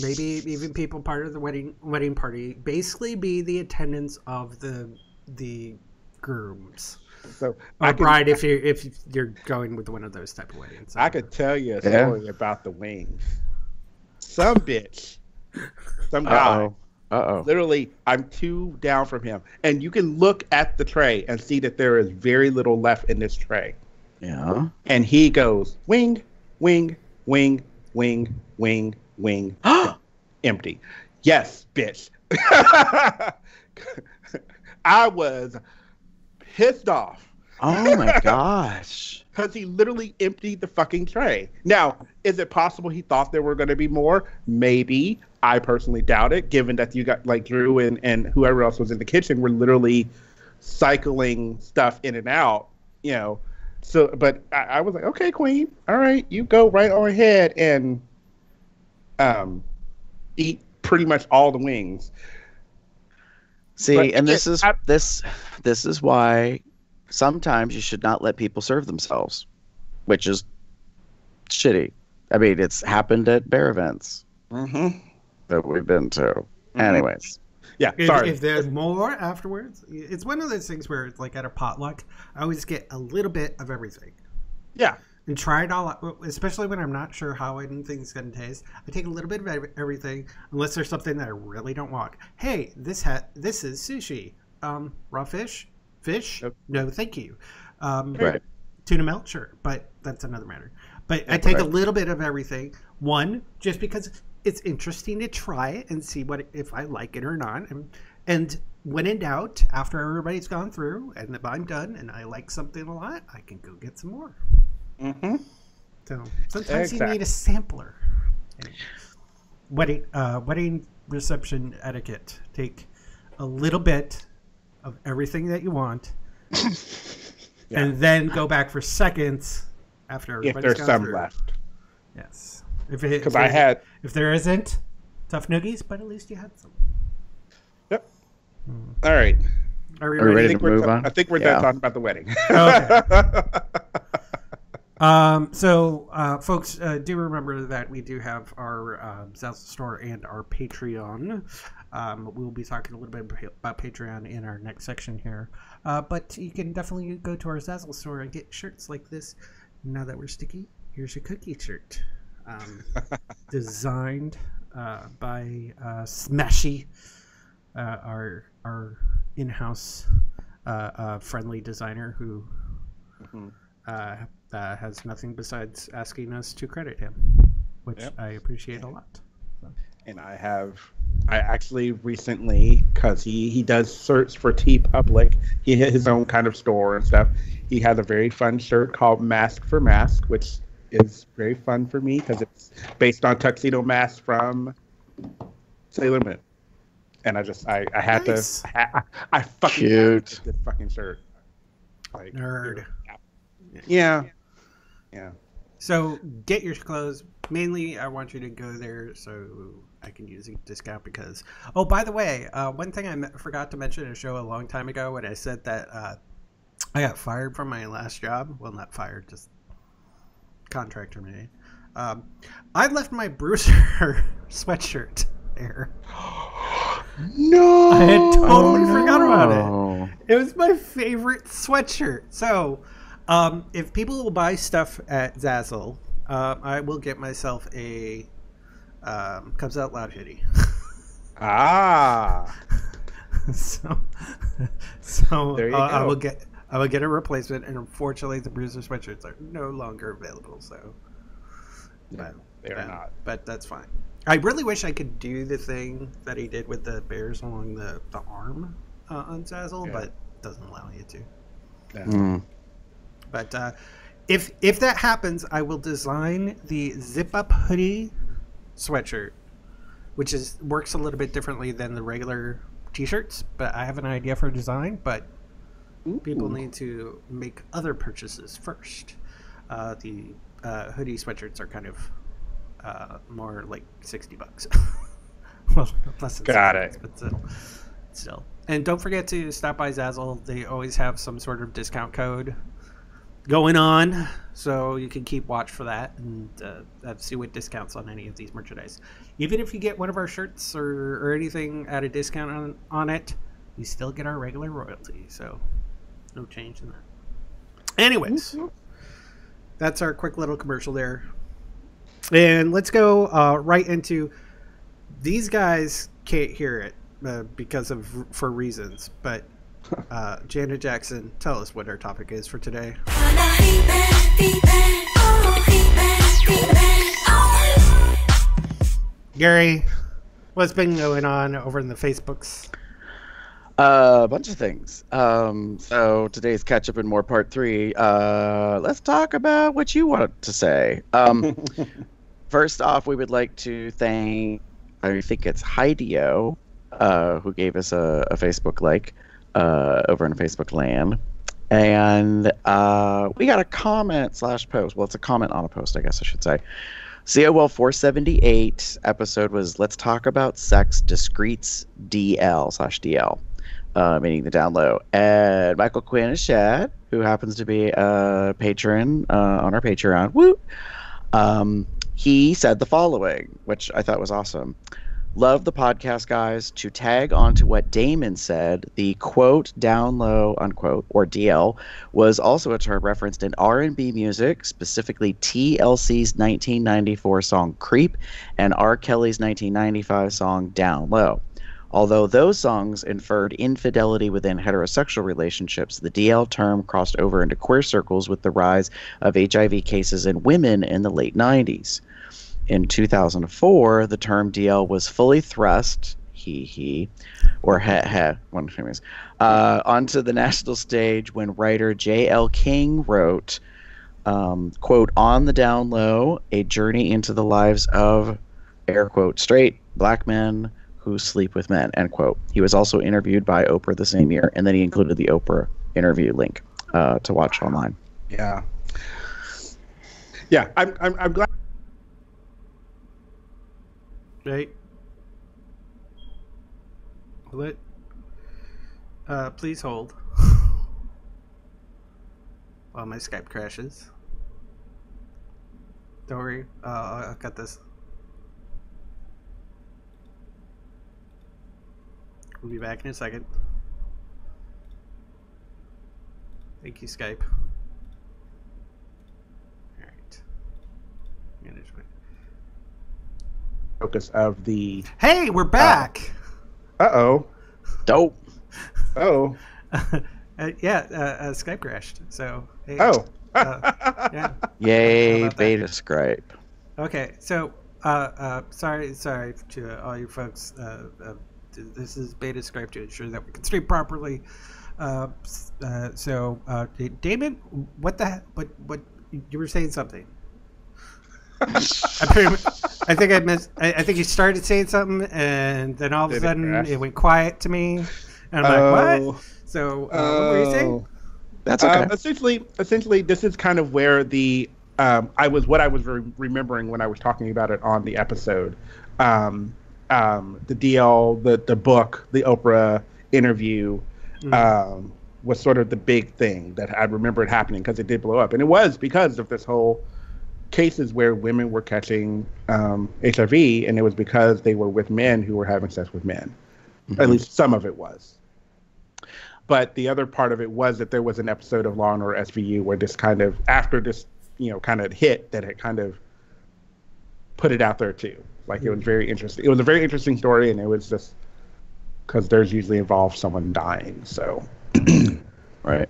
maybe even people part of the wedding party, basically be the attendants of the grooms. So bride, if you're going with one of those type of weddings. I could tell you a story about the wings. Some bitch, some guy. Literally, I'm 2 down from him, and you can look at the tray and see that there is very little left in this tray. Yeah. And he goes, wing, wing, wing, wing, wing, wing, empty. Yes, bitch. I was pissed off. Oh my gosh. Because he literally emptied the fucking tray. Now, is it possible he thought there were going to be more? Maybe. I personally doubt it, given that you got like Drew and whoever else was in the kitchen were literally cycling stuff in and out, So, but I was like, okay, Queen, all right, you go right on ahead and eat pretty much all the wings. See, but, and this is why sometimes you should not let people serve themselves, which is shitty. I mean, it's happened at bear events that we've been to. Anyways. Yeah, sorry. If there's more afterwards, it's one of those things where it's like at a potluck, I always get a little bit of everything. Yeah. And try it all out, especially when I'm not sure how anything's going to taste. I take a little bit of everything, unless there's something that I really don't want. Hey, this is sushi. Raw fish? Nope. No, thank you. Right. Tuna melt? Sure. But that's another matter. But I take a little bit of everything. One, just because it's interesting to try it and see if I like it or not. And when in doubt, after everybody's gone through, and if I'm done and I like something a lot, I can go get some more. So sometimes you need a sampler. wedding reception etiquette. Take a little bit of everything that you want, and then go back for seconds after If everybody's there's gone some through. left. Yes. If there isn't, tough noogies, but at least you had some. Yep. All right. Are we ready to move on? I think we're done talking about the wedding. So, folks, do remember that we do have our Zazzle store and our Patreon. We'll be talking a little bit about Patreon in our next section here. But you can definitely go to our Zazzle store and get shirts like this. Now that we're sticky, here's your cookie shirt. Designed by Smashy, our in-house friendly designer who has nothing besides asking us to credit him, which I appreciate a lot. So. And I actually recently, because he does shirts for TeePublic, he had his own kind of store and stuff. He had a very fun shirt called Mask for Mask, which is very fun for me because it's based on Tuxedo Mask from Sailor Moon. And I had nice. I fucking cute this fucking shirt. Like, nerd. Yeah. So get your clothes. Mainly, I want you to go there so I can use a discount because. Oh, by the way, one thing I forgot to mention in a show a long time ago when I said that I got fired from my last job. Well, not fired, just contract terminated. I left my Bruiser sweatshirt there. No, I had totally forgot about it. It was my favorite sweatshirt. So, if people will buy stuff at Zazzle, I will get myself a Comes Out Loud hoodie. So there you go. I will get a replacement, and unfortunately, the Bruiser sweatshirts are no longer available. So, but they are not. But that's fine. I really wish I could do the thing that he did with the bears along the arm on Zazzle, but it doesn't allow you to. Yeah. But if that happens, I will design the zip-up hoodie sweatshirt, which works a little bit differently than the regular T-shirts. But I have an idea for a design, but people need to make other purchases first. The hoodie sweatshirts are kind of more like $60. Well, less than Got $60, it. but still. And don't forget to stop by Zazzle. They always have some sort of discount code going on, so you can keep watch for that and see what discounts on any of these merchandise. Even if you get one of our shirts or anything at a discount on it, we still get our regular royalty. So no change in that. Anyways, that's our quick little commercial there. And let's go right into these guys can't hear it for reasons, but Janet Jackson, tell us what our topic is for today. Gary, what's been going on over in the Facebooks? A bunch of things. So today's Catchup and More Part 3. Let's talk about what you want to say. First off, we would like to thank, I think it's Hideo, who gave us a Facebook like over in Facebook land. And we got a comment / post. Well, it's a comment on a post, I guess I should say. COL478 episode was Let's Talk About Sex Discreets DL /DL. Meaning the down low. And Michael Quinn is Shad, who happens to be a patron on our Patreon. Woo! He said the following, which I thought was awesome. Love the podcast, guys. To tag on to what Damon said, the quote down low unquote or DL was also a term referenced in R&B music, specifically TLC's 1994 song Creep and R. Kelly's 1995 song Down Low. Although those songs inferred infidelity within heterosexual relationships, the DL term crossed over into queer circles with the rise of HIV cases in women in the late 90s. In 2004, the term DL was fully thrust, or onto the national stage when writer J.L. King wrote, quote, On the Down Low, a journey into the lives of air quote, straight black men who sleep with men, end quote. He was also interviewed by Oprah the same year, and then he included the Oprah interview link to watch online. Yeah. Yeah, I'm glad. Right. Please hold while my Skype crashes. Don't worry, I've got this. We'll be back in a second. Thank you, Skype. All right. Management. Focus of the. Hey, we're back. Uh-oh. Dope. Oh. Skype crashed. So. Hey, Oh. Yeah. Yay, beta Skype. Okay, so sorry to all you folks. This is beta Skype to ensure that we can stream properly. So Damon, what you were saying something? I think I missed. I think you started saying something, and then all of a sudden it went quiet to me, and I'm like, what? So what were you saying? That's okay. Essentially, this is kind of where the I was remembering when I was talking about it on the episode. The DL, the book, the Oprah interview was sort of the big thing that I remembered happening because it did blow up, and it was because of this whole cases where women were catching HIV, and it was because they were with men who were having sex with men. Mm-hmm. At least some of it was. But the other part of it was that there was an episode of Law & Order SVU where this kind of, after this, kind of hit, that it kind of put it out there too. Like, it was very interesting. It was a very interesting story, and it was just because there's usually involved someone dying. So, right. Yep.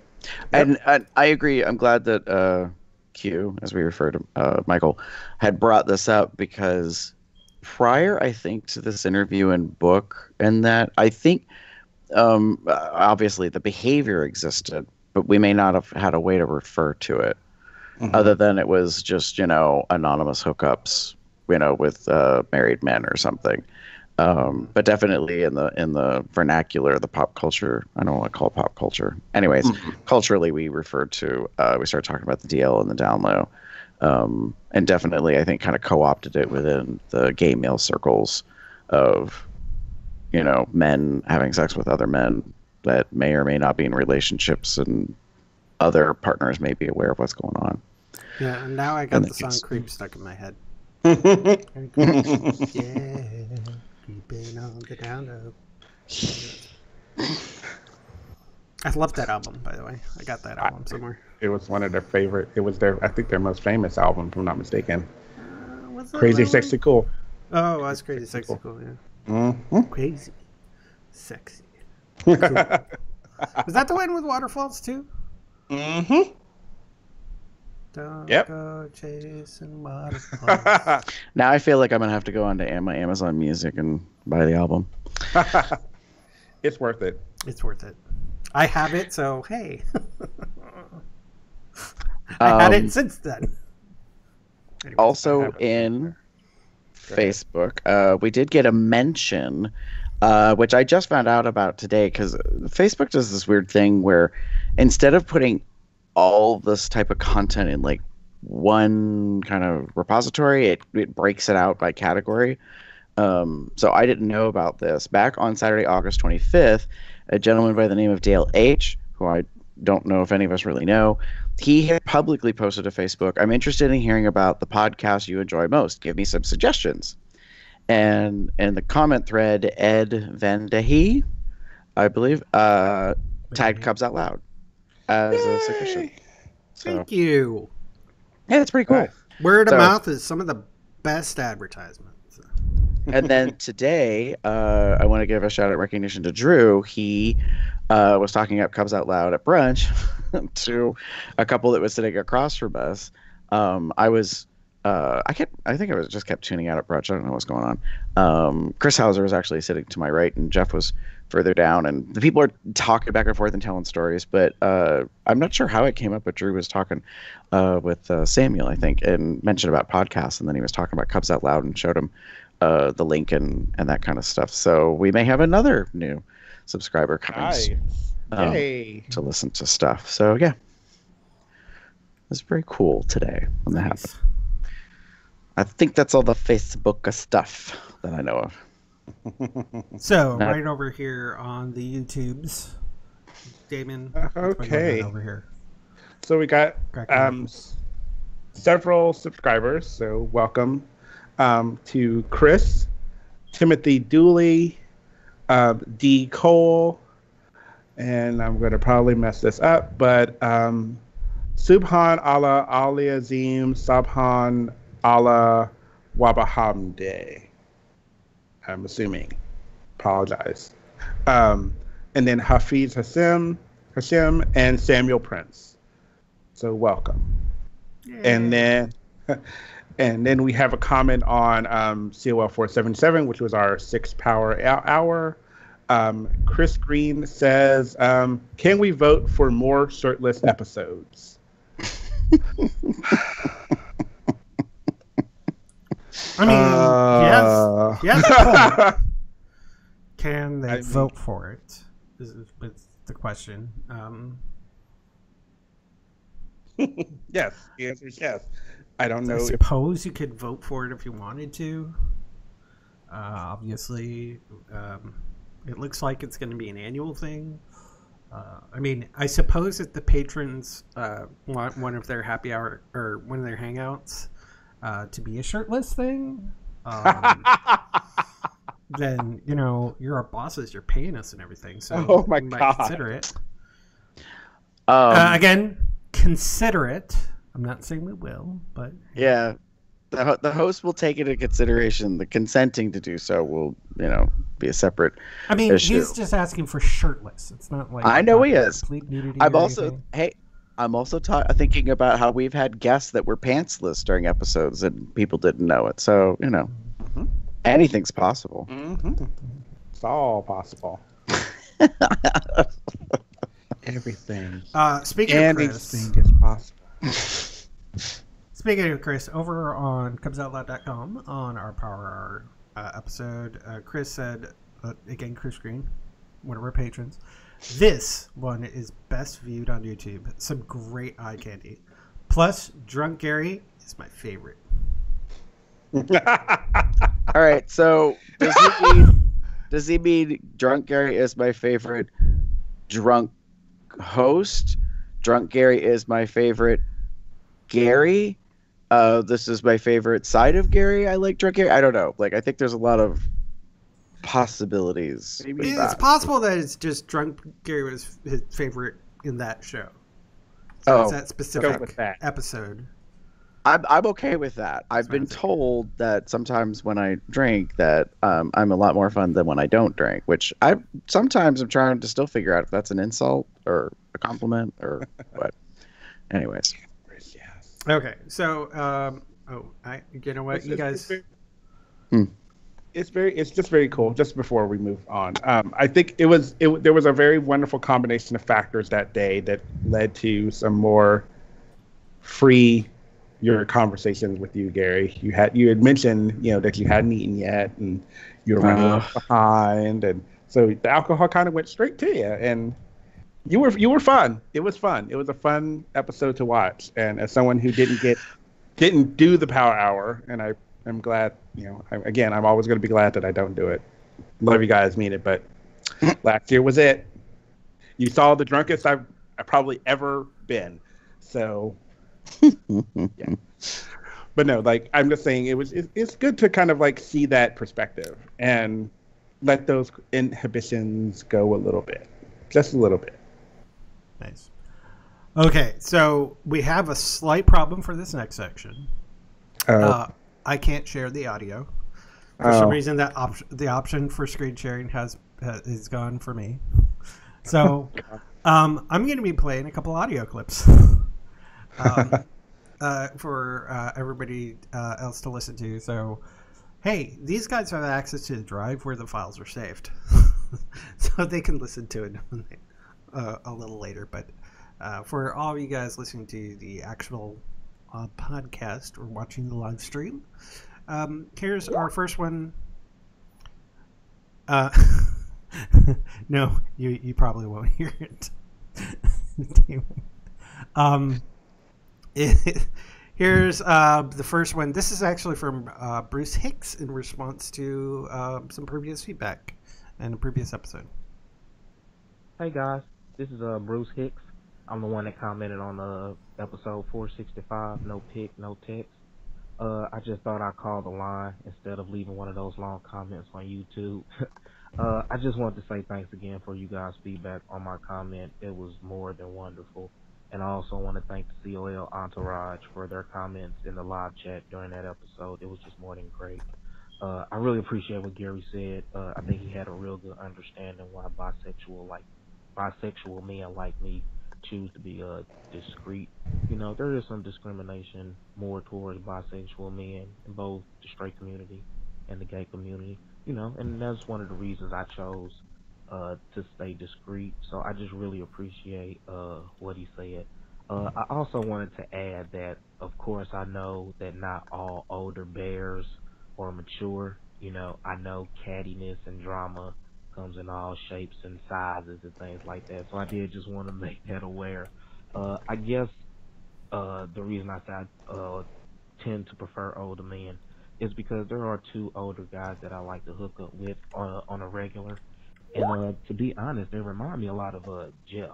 And I agree. I'm glad that Q, as we refer to Michael, had brought this up because prior, I think, to this interview and book, and that I think. Obviously the behavior existed, but we may not have had a way to refer to it other than it was just, anonymous hookups, with married men or something. But definitely in the vernacular, the pop culture, I don't want to call it pop culture. Anyways, culturally we referred to, we started talking about the DL and the down low. And definitely I think kind of co-opted it within the gay male circles of, men having sex with other men that may or may not be in relationships, and other partners may be aware of what's going on. Yeah, and now I got the song Creep stuck in my head. Yeah, creeping on the down low. I love that album, by the way. I got that album somewhere. It was one of their favorite. It was I think their most famous album, if I'm not mistaken. Crazy, Sexy, Cool. Oh, that's Crazy, Sexy, Cool, yeah. Crazy, sexy. Cool. Was that the one with waterfalls too? Mm-hmm. Don't go chasing waterfalls. Now I feel like I'm gonna have to go on to my Amazon Music and buy the album. It's worth it. It's worth it. I have it, so hey. I had it since then. Anyways, also in Facebook, we did get a mention, which I just found out about today, because Facebook does this weird thing where instead of putting all this type of content in like one kind of repository, it breaks it out by category. So I didn't know about this. Back on Saturday, August 25th, a gentleman by the name of Dale H., who I don't know if any of us really know, he had publicly posted to Facebook, "I'm interested in hearing about the podcast you enjoy most. Give me some suggestions." And in the comment thread, Ed Vandehe, I believe, tagged Cubs Out Loud as a suggestion. So, thank you. Yeah, it's pretty cool. Word of mouth is some of the best advertisements. And then today, I want to give a shout out recognition to Drew. He was talking up Cubs Out Loud at brunch to a couple that was sitting across from us. I think I was just kept tuning out at brunch. I don't know what's going on. Chris Hauser was actually sitting to my right, and Jeff was further down, and the people are talking back and forth and telling stories, but I'm not sure how it came up, but Drew was talking with Samuel, I think, and mentioned about podcasts, and then he was talking about Cubs Out Loud and showed him the link and that kind of stuff. So we may have another new subscriber coming to listen to stuff. So yeah, it's very cool today when that happened. I think that's all the Facebook stuff that I know of. So right over here on the YouTubes, Damon. Okay. Over here. So we got several subscribers. So welcome to Chris, Timothy Dooley, D. Cole, and I'm going to probably mess this up, but Subhan Allah Ali Azim Subhan Allah Wabahamde. I'm assuming. Apologize. And then Hafiz Hashem, and Samuel Prince. So welcome. Yeah. And then we have a comment on COL477, which was our 6 power hour. Chris Green says, can we vote for more shirtless episodes? I mean, yes. Can they vote for it? Is the question. Yes, the answer is yes. I don't know. I suppose you could vote for it if you wanted to. Obviously, it looks like it's going to be an annual thing. I mean, I suppose if the patrons want one of their happy hour or one of their hangouts to be a shirtless thing, then you're our bosses. You're paying us and everything, so my you might God. consider it. Again, consider it. I'm not saying we will, but yeah, the host will take it into consideration. The consenting to do so will, be a separate. I mean, issue. He's just asking for shirtless. It's not like I know he is. Complete nudity. I'm also thinking about how we've had guests that were pantsless during episodes and people didn't know it. So anything's possible. Mm-hmm. It's all possible. Everything. Speaking of Chris, anything is possible. Speaking of Chris, over on cubsoutloud.com on our Power Hour episode, Chris said, again, Chris Green, one of our patrons, this one is best viewed on YouTube. Some great eye candy. Plus, Drunk Gary is my favorite. All right, so does he mean Drunk Gary is my favorite drunk host? Drunk Gary is my favorite Gary? This is my favorite side of Gary. I like Drunk Gary. I don't know. I think there's a lot of possibilities. It's possible that it's just Drunk Gary was his favorite in that show. So it's that specific episode. I'm okay with that. I've been told that sometimes when I drink that I'm a lot more fun than when I don't drink, which sometimes I'm trying to still figure out if that's an insult or a compliment or what. Anyways. Okay, so you know what, you guys. It's just very cool. Just before we move on, I think there was a very wonderful combination of factors that day that led to some more free your conversations with you, Gary. You had mentioned that you hadn't eaten yet and you were running behind, and so the alcohol kind of went straight to you, and you were fun. It was fun. It was a fun episode to watch, and as someone who didn't do the Power Hour, and I'm glad, I'm always going to be glad that I don't do it. Love you guys, mean it, but last year was it. You saw the drunkest I've probably ever been. So, yeah. But no, I'm just saying it's good to kind of see that perspective and let those inhibitions go a little bit, just a little bit. Nice. Okay, so we have a slight problem for this next section. I can't share the audio. For some reason, the option for screen sharing is gone for me. So I'm going to be playing a couple audio clips for everybody else to listen to. So, hey, these guys have access to the drive where the files are saved. So they can listen to it a little later. But for all of you guys listening to the actual podcast or watching the live stream, Here's our first one. No, you probably won't hear it. Here's the first one. This is actually from Bruce Hicks in response to some previous feedback in a previous episode. Hey guys, this is Bruce Hicks. I'm the one that commented on episode 465, no pic, no text. I just thought I'd call the line instead of leaving one of those long comments on YouTube. I just wanted to say thanks again for you guys' feedback on my comment. It was more than wonderful. And I also want to thank the COL entourage for their comments in the live chat during that episode. It was just more than great. I really appreciate what Gary said. I think he had a real good understanding why bisexual men like me choose to be discreet. You know, there is some discrimination more towards bisexual men in both the straight community and the gay community. You know, and that's one of the reasons I chose to stay discreet. So I just really appreciate what he said. I also wanted to add that, of course, I know that not all older bears are mature. You know, I know cattiness and drama comes in all shapes and sizes and things like that. So I did just want to make that aware. I guess the reason I said I tend to prefer older men is because there are two older guys that I like to hook up with on a regular. And to be honest, they remind me a lot of Jeff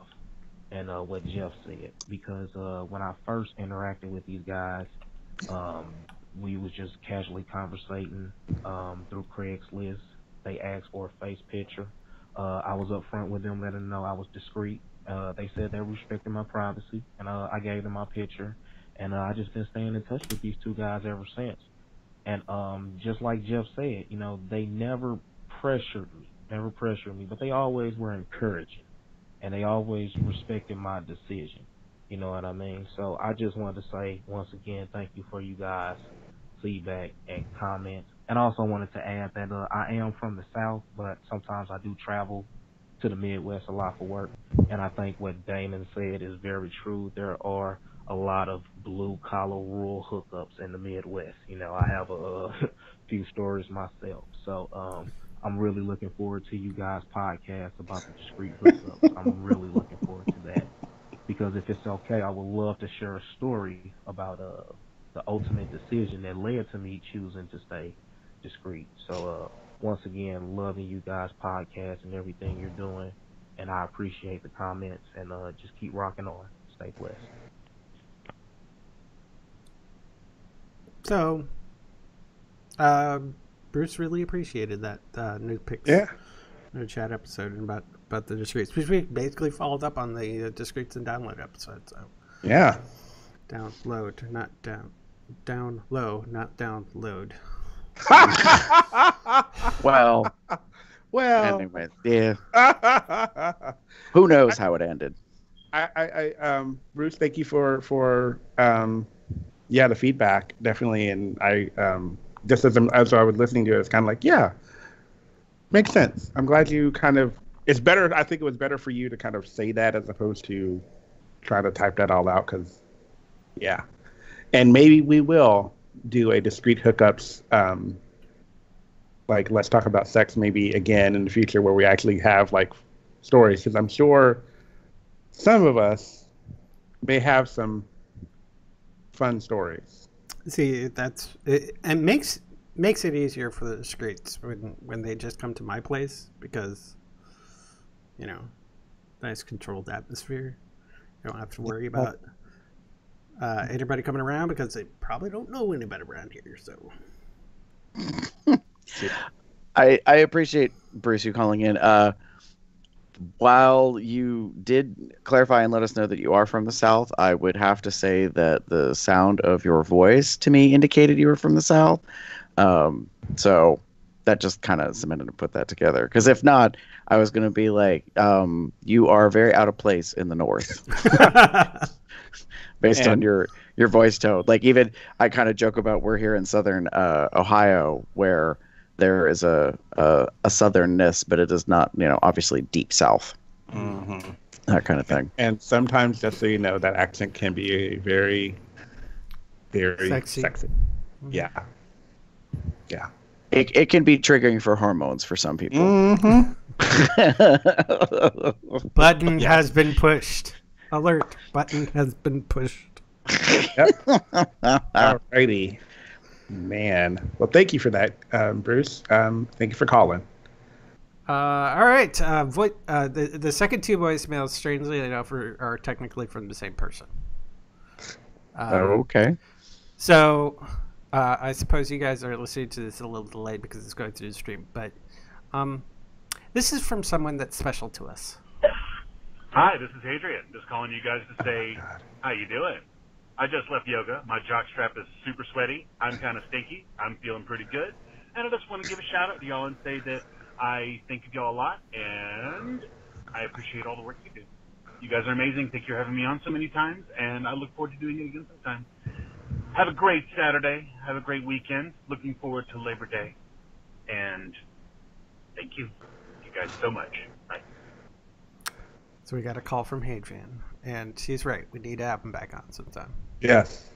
and what Jeff said. Because when I first interacted with these guys, we was just casually conversating through Craigslist. They asked for a face picture. I was up front with them, letting them know I was discreet. They said they respected my privacy, and I gave them my picture. And I just been staying in touch with these two guys ever since. And just like Jeff said, you know, they never pressured me, but they always were encouraging, and they always respected my decision. You know what I mean? So I just wanted to say once again, thank you for you guys' feedback and comments. And I also wanted to add that I am from the South, but sometimes I do travel to the Midwest a lot for work. And I think what Damon said is very true. There are a lot of blue-collar rural hookups in the Midwest. You know, I have a few stories myself. So I'm really looking forward to you guys' podcast about the discreet hookups. I'm really looking forward to that. Because if it's okay, I would love to share a story about the ultimate decision that led to me choosing to stay discreet. So once again, loving you guys' podcast and everything you're doing, and I appreciate the comments, and just keep rocking on. Stay blessed. So, Bruce really appreciated that new pics. Yeah. New chat episode about the discreets, which we basically followed up on the discreets and download episode. So Yeah. Download, not down. Down low, not download. Well, anyway, yeah. Who knows how it ended? Bruce, thank you for the feedback, definitely. And I just as I was listening to it, it's kind of like, yeah, makes sense. I'm glad you kind of. It's better. I think it was better for you to kind of say that as opposed to trying to type that all out. Because, yeah, and maybe we will do a discrete hookups. Like, let's talk about sex maybe again in the future, where we actually have like stories. Because I'm sure some of us may have some fun stories. See, that's it, and makes it easier for the discreets when they just come to my place, because you know, nice controlled atmosphere. You don't have to worry about anybody coming around, because they probably don't know anybody around here. So I appreciate Bruce you calling in. While you did clarify and let us know that you are from the South, I would have to say that the sound of your voice to me indicated you were from the South. So that just kind of cemented to put that together. Because if not, I was going to be like, you are very out of place in the North. Based on your voice tone. Like, even I kind of joke about we're here in Southern Ohio, where there is a southernness, but it is not, obviously deep South. Mm-hmm. That kind of thing. And sometimes, just so you know, that accent can be very, very sexy. Mm-hmm. Yeah. Yeah. It can be triggering for hormones for some people. Mm-hmm. Button has been pushed. Alert. Button has been pushed. Yep. Alrighty. Man. Well, thank you for that, Bruce. Thank you for calling. All right. The second two voicemails, strangely enough, are technically from the same person. Okay. So, I suppose you guys are listening to this a little delayed because it's going through the stream, but this is from someone that's special to us. Hi, this is Adrian. Just calling you guys to say, how you doing? I just left yoga. My jock strap is super sweaty. I'm kind of stinky. I'm feeling pretty good. And I just want to give a shout out to y'all and say that I think of y'all a lot, and I appreciate all the work you do. You guys are amazing. Thank you for having me on so many times, and I look forward to doing it again sometime. Have a great Saturday. Have a great weekend. Looking forward to Labor Day. And thank you. Thank you guys so much. Bye. So we got a call from Hadrian, and she's right. We need to have him back on sometime. Yes.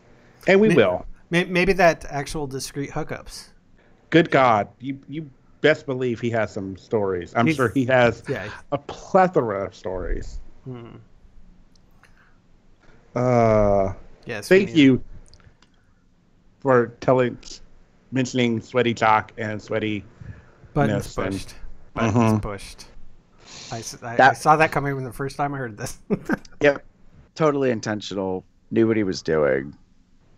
And we will. Maybe that actual discrete hookups. Good God. You best believe he has some stories. I'm sure he has a plethora of stories. Yes. Thank you for mentioning Sweaty Jock and Sweaty Buttons pushed. Buttons pushed. I saw that coming when the first time I heard this. Yep. Totally intentional. Knew what he was doing.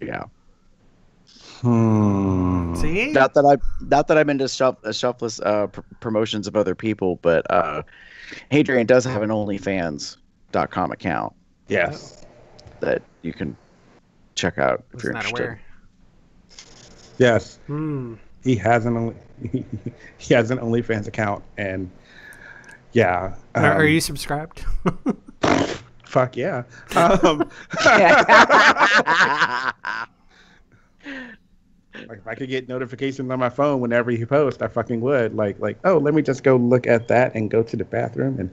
Yeah. See? Not that I'm into shelfless promotions of other people, but Hadrian does have an OnlyFans.com account. Yes. That you can check out if you're interested. Aware. Yes. He has an OnlyFans account, and yeah. Are you subscribed? Fuck yeah. Like if I could get notifications on my phone whenever he posts, I fucking would. Like, oh, let me just go look at that and go to the bathroom and.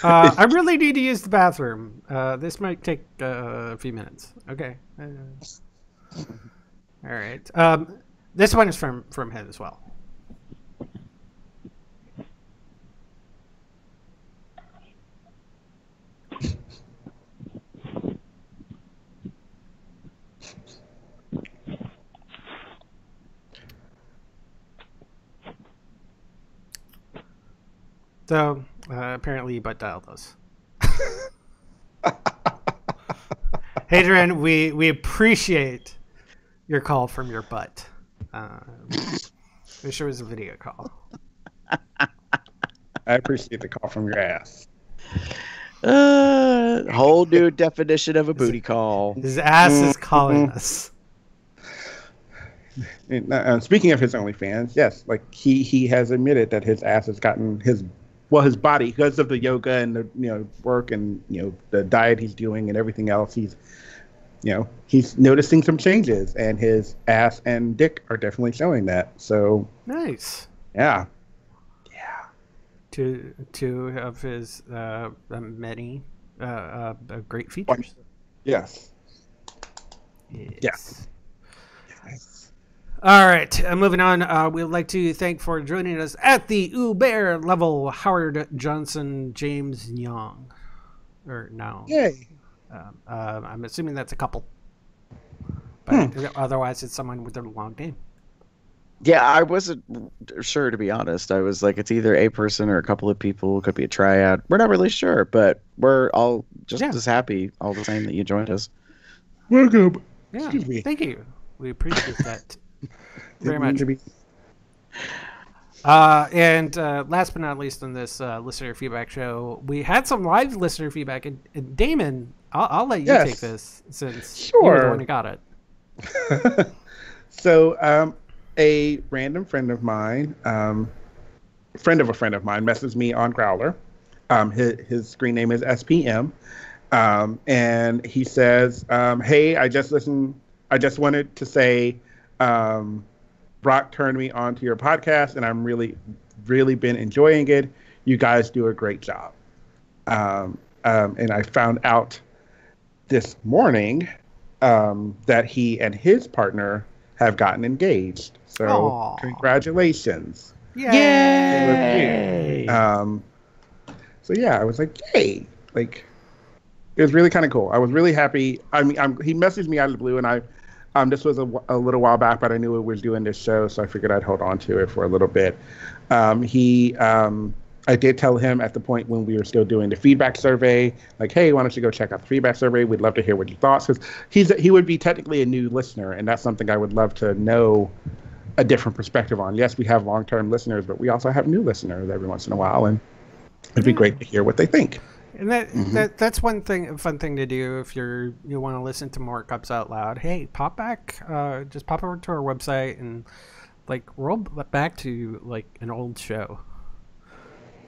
I really need to use the bathroom. This might take a few minutes. Okay. All right. This one is from him as well. So apparently you butt dialed us. Hadrian, we appreciate your call from your butt. Wish it was a video call. I appreciate the call from your ass. Whole new definition of a booty call. His ass is calling us. Speaking of his OnlyFans, yes, like he has admitted that his ass has gotten his body, because of the yoga and the work and the diet he's doing and everything else, he's noticing some changes, and his ass and dick are definitely showing that. So nice. Yeah. Two of his many great features. Yes. Yes. All right, moving on. We'd like to thank for joining us at the Uber level Howard Johnson, James Young, or no? Yay! I'm assuming that's a couple, but otherwise it's someone with a long name. Yeah, I wasn't sure, to be honest. I was like, it's either a person or a couple of people. It could be a triad. We're not really sure, but we're all just as happy all the same that you joined us. Welcome. Yeah, Excuse me. Thank you. We appreciate that very much. And last but not least on this listener feedback show, we had some live listener feedback. And Damon, I'll let you take this since you were the one who got it. So, a random friend of mine, friend of a friend of mine, messages me on Growler. His screen name is SPM. And he says, hey, I just wanted to say, Brock turned me on to your podcast, and I'm really been enjoying it. You guys do a great job. And I found out this morning that he and his partner have gotten engaged. So Aw. congratulations. Yay! So yeah, I was like, yay! Like, it was really kind of cool. I was really happy. I mean, he messaged me out of the blue, and this was a little while back, but I knew it was doing this show, so I figured I'd hold on to it for a little bit. I did tell him at the point when we were still doing the feedback survey, like, hey, why don't you go check out the feedback survey? We'd love to hear what your thoughts, because he would be technically a new listener, and that's something I would love to know a different perspective on. Yes, we have long-term listeners, but we also have new listeners every once in a while, and it'd be great to hear what they think. And that's one thing, a fun thing to do if you want to listen to more Cups Out Loud. Hey, pop back, just pop over to our website and like roll back to like an old show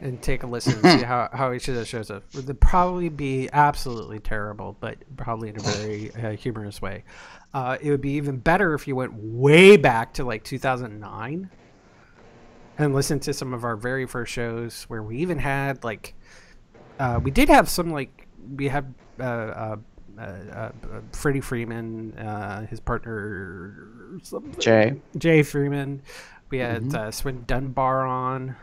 and take a listen and see how each of those shows up. They'd probably be absolutely terrible, but probably in a very humorous way. It would be even better if you went way back to like 2009 and listened to some of our very first shows where we even had like we did have some like we had Freddie Freeman, his partner Jay Freeman. We had Swin Dunbar on.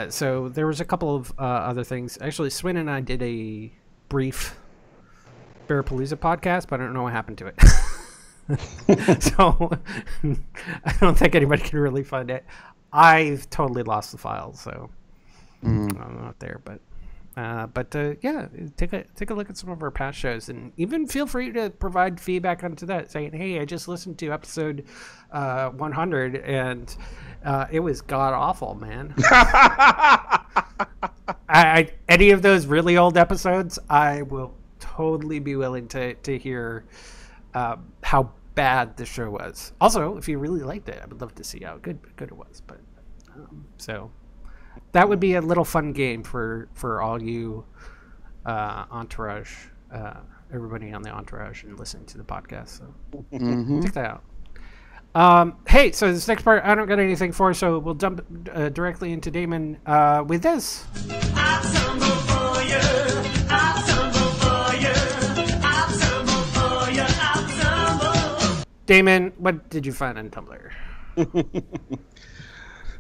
So there was a couple of other things. Actually, Swin and I did a brief Bearpalooza podcast, but I don't know what happened to it. So I don't think anybody can really find it. I've totally lost the files, so I'm not there. But yeah, take a look at some of our past shows, and even feel free to provide feedback onto that, saying, "Hey, I just listened to episode 100, and it was god awful, man." Any of those really old episodes, I will totally be willing to hear how bad the show was. Also, if you really liked it, I would love to see how good it was. But so that would be a little fun game for all you Entourage, everybody on the Entourage and listening to the podcast. So check that out. Hey, so this next part I don't got anything for, so we'll jump directly into Damon with this. Damon, what did you find on Tumblr?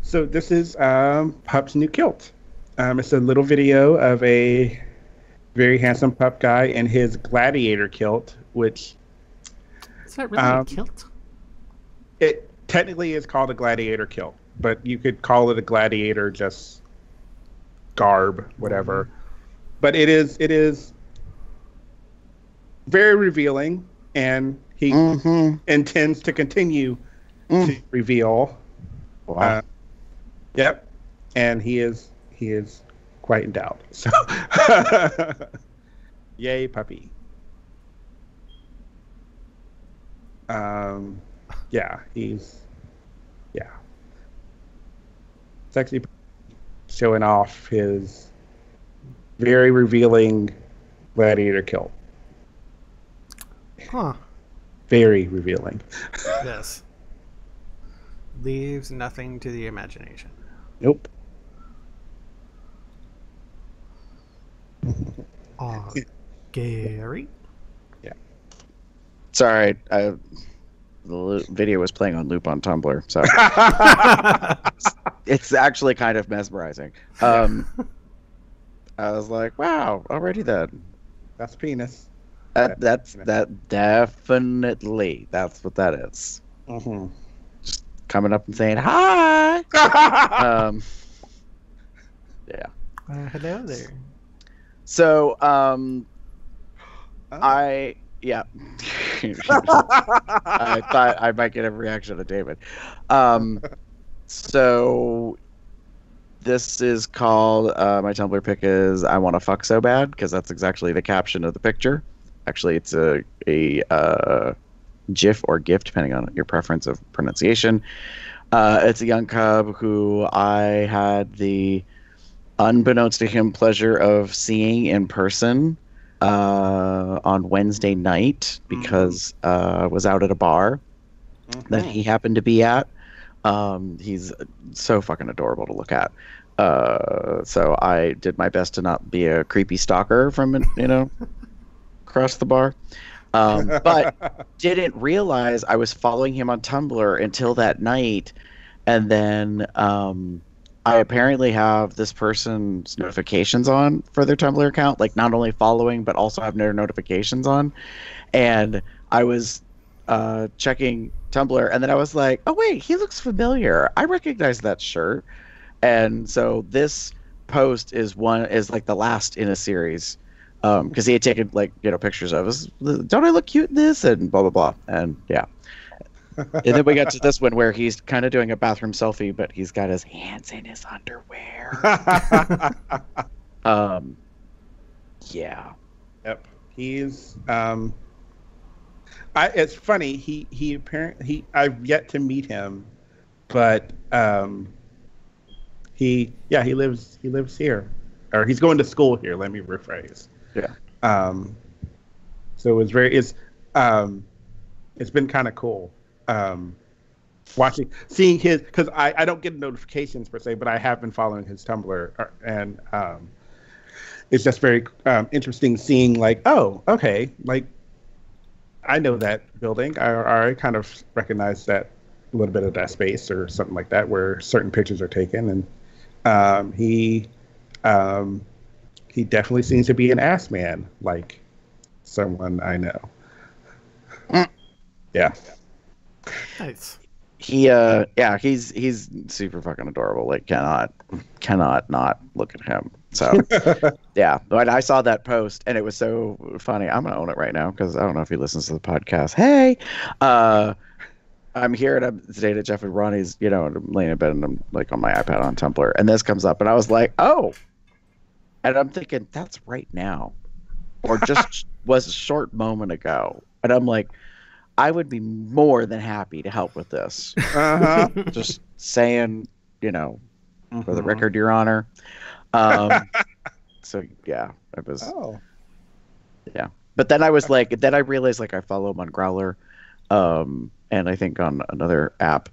So this is Pup's new kilt. It's a little video of a very handsome pup guy in his gladiator kilt, which... Is that really a kilt? It technically is called a gladiator kilt, but you could call it a gladiator just garb, whatever. But it is very revealing, and he intends to continue to reveal. Wow. Yep, and he is quite endowed. So, yay, puppy. It's actually showing off his very revealing gladiator kilt. Huh. Very revealing. Yes. Leaves nothing to the imagination. Nope. Gary? Yeah. Sorry, the video was playing on loop on Tumblr, so it's actually kind of mesmerizing. I was like, wow, already then. That's penis. That definitely. That's what that is. Just coming up and saying hi. Yeah. Hello there. So, I thought I might get a reaction to David. So this is called, my Tumblr pic is "I Want to Fuck So Bad," because that's exactly the caption of the picture. Actually, it's a GIF or GIF, depending on your preference of pronunciation. It's a young cub who I had the, unbeknownst to him, pleasure of seeing in person on Wednesday night, because I was out at a bar that he happened to be at. He's so fucking adorable to look at. So I did my best to not be a creepy stalker from, across the bar. But didn't realize I was following him on Tumblr until that night. And then I apparently have this person's notifications on for their Tumblr account, like not only following, but also have their notifications on. And I was checking Tumblr, and then I was like, oh, wait, he looks familiar. I recognize that shirt. And so this post is like the last in a series, because he had taken like pictures of us. Don't I look cute in this? And blah blah blah. And yeah. And then we got to this one where he's kind of doing a bathroom selfie, but he's got his hands in his underwear. Yeah. Yep. He's it's funny. He apparently I've yet to meet him, but he lives here, or he's going to school here. Let me rephrase. Yeah. So it's been kind of cool. Seeing his, because I don't get notifications per se, but I have been following his Tumblr, and it's just very interesting seeing like, oh, okay, like I know that building. I kind of recognize that a little bit of that space or something like that where certain pictures are taken, and he definitely seems to be an ass man, like someone I know. Yeah. Nice. He's super fucking adorable. Like cannot not look at him. So yeah, but I saw that post and it was so funny. I'm gonna own it right now because I don't know if he listens to the podcast. Hey, I'm here and I'm today at Jeff and Ronnie's, and I'm laying in bed and I'm like on my iPad on Tumblr and this comes up and I was like, oh, and I'm thinking that's right now, or just was a short moment ago, and I'm like, I would be more than happy to help with this. Just saying, for the record, Your Honor. So yeah, it was. Oh. Yeah, but then I was like, then I realized like I follow him on Growler, and I think on another app,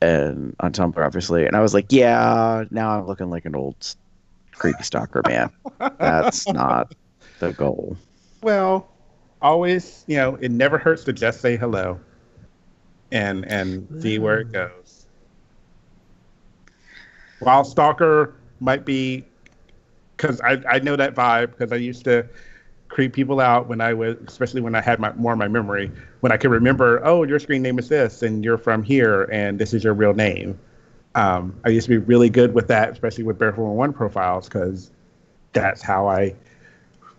and on Tumblr obviously, and I was like, yeah, now I'm looking like an old creepy stalker man. That's not the goal. Well. Always, it never hurts to just say hello and see where it goes. While stalker might be, because I know that vibe, because I used to creep people out when I was, especially when I had more of my memory, when I could remember, oh, your screen name is this, and you're from here, and this is your real name. I used to be really good with that, especially with Bear 411 profiles, because that's how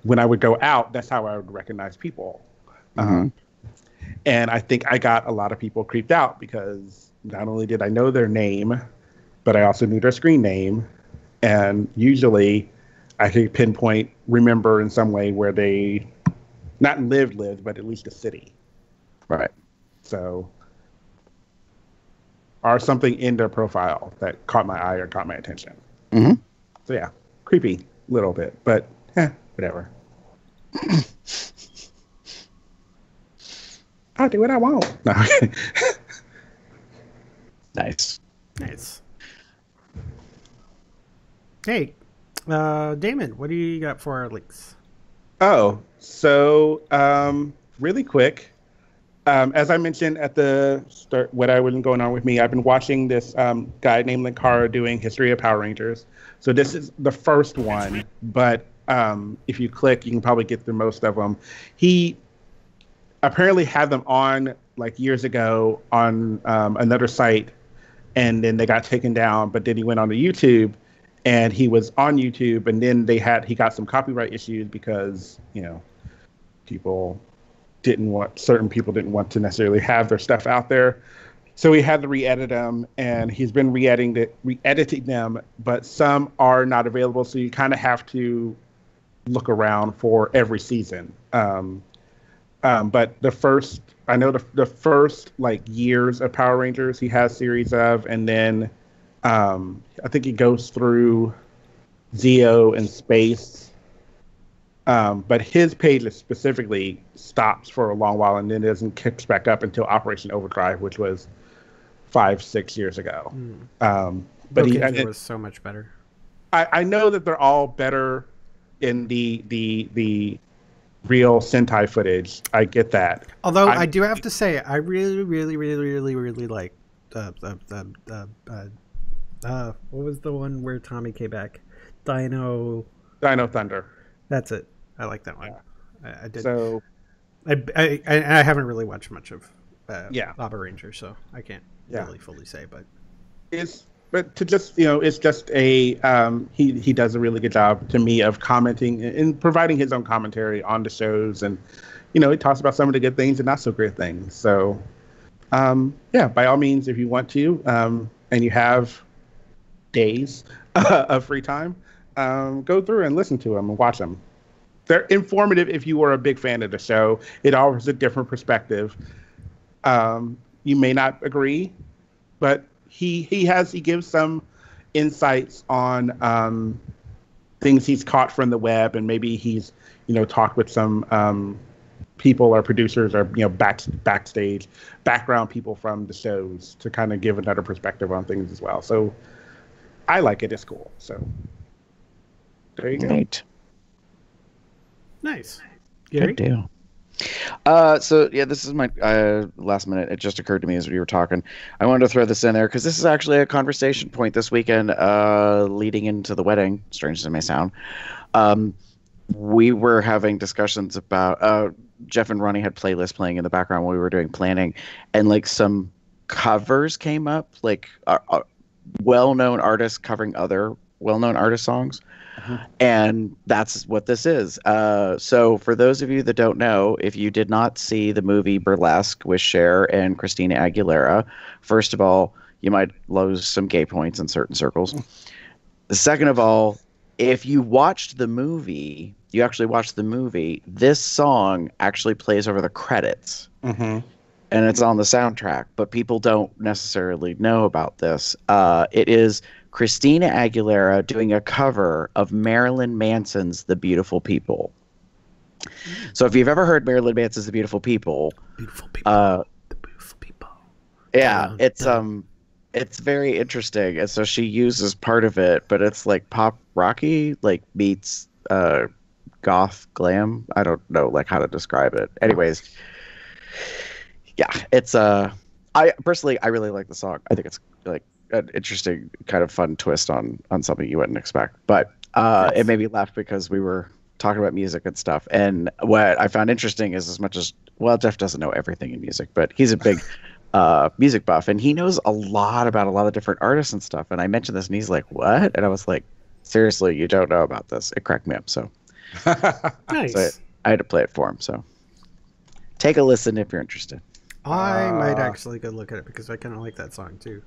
when I would go out, that's how I would recognize people. Mm-hmm. And I think I got a lot of people creeped out because not only did I know their name, but I also knew their screen name. And usually I could remember in some way where they not lived, but at least a city. Right. So, or something in their profile that caught my eye or caught my attention. Mm-hmm. So yeah, creepy a little bit, but whatever. I'll do what I want. No. Nice. Hey, Damon, what do you got for our links? Oh, so really quick. As I mentioned at the start, what I was going on with me, I've been watching this guy named Linkara doing History of Power Rangers. So this is the first one, but if you click, you can probably get through most of them. He apparently had them on like years ago on another site, and then they got taken down. But then he went on to YouTube, and he was on YouTube, and then he got some copyright issues because certain people didn't want to necessarily have their stuff out there. So he had to re-edit them, and he's been re-editing them, but some are not available. So you kind of have to look around for every season. But the first like years of Power Rangers he has series of, and then I think he goes through Zeo and Space. But his page specifically stops for a long while and then doesn't kick back up until Operation Overdrive, which was 5-6 years ago. But he was so much better. I know that they're all better in the real Sentai footage. I get that. Although I do have to say, I really, really, really, really, really like what was the one where Tommy came back? Dino Thunder. That's it. I like that one. Yeah. I did. So I haven't really watched much of Lava Ranger, so I can't really fully say. But to just it's just a he does a really good job to me of commenting and providing his own commentary on the shows, and he talks about some of the good things and not so great things. So by all means, if you want to and you have days of free time, go through and listen to them and watch them. They're informative if you are a big fan of the show. It offers a different perspective. You may not agree, but he gives some insights on things he's caught from the web, and maybe he's talked with some people or producers or backstage background people from the shows to kind of give another perspective on things as well. So I like it. It's cool. So there you go. Right. Nice. Gary? Good deal. This is my last minute. It just occurred to me as we were talking. I wanted to throw this in there because this is actually a conversation point this weekend leading into the wedding, strange as it may sound. We were having discussions about Jeff and Ronnie had playlists playing in the background while we were doing planning, and like some covers came up, like well-known artists covering other well-known artist songs. And that's what this is. So for those of you that don't know, if you did not see the movie Burlesque with Cher and Christina Aguilera, first of all, you might lose some gay points in certain circles. Second of all, if you watched the movie, this song actually plays over the credits. And it's on the soundtrack, but people don't necessarily know about this. It is Christina Aguilera doing a cover of Marilyn Manson's The Beautiful People. So if you've ever heard Marilyn Manson's The Beautiful People, The Beautiful People. Yeah, it's very interesting. And so she uses part of it, but it's like pop rocky, like meets goth glam. I don't know like how to describe it. Anyways, yeah, it's I really like the song. I think it's like an interesting kind of fun twist on something you wouldn't expect. But it made me laugh because we were talking about music and stuff. And what I found interesting is, as much as, well, Jeff doesn't know everything in music, but he's a big music buff, and he knows a lot about a lot of different artists and stuff. And I mentioned this and he's like, what? And I was like, seriously, you don't know about this? It cracked me up. So Nice. So I had to play it for him. So take a listen if you're interested. I might actually go look at it because I kind of like that song too.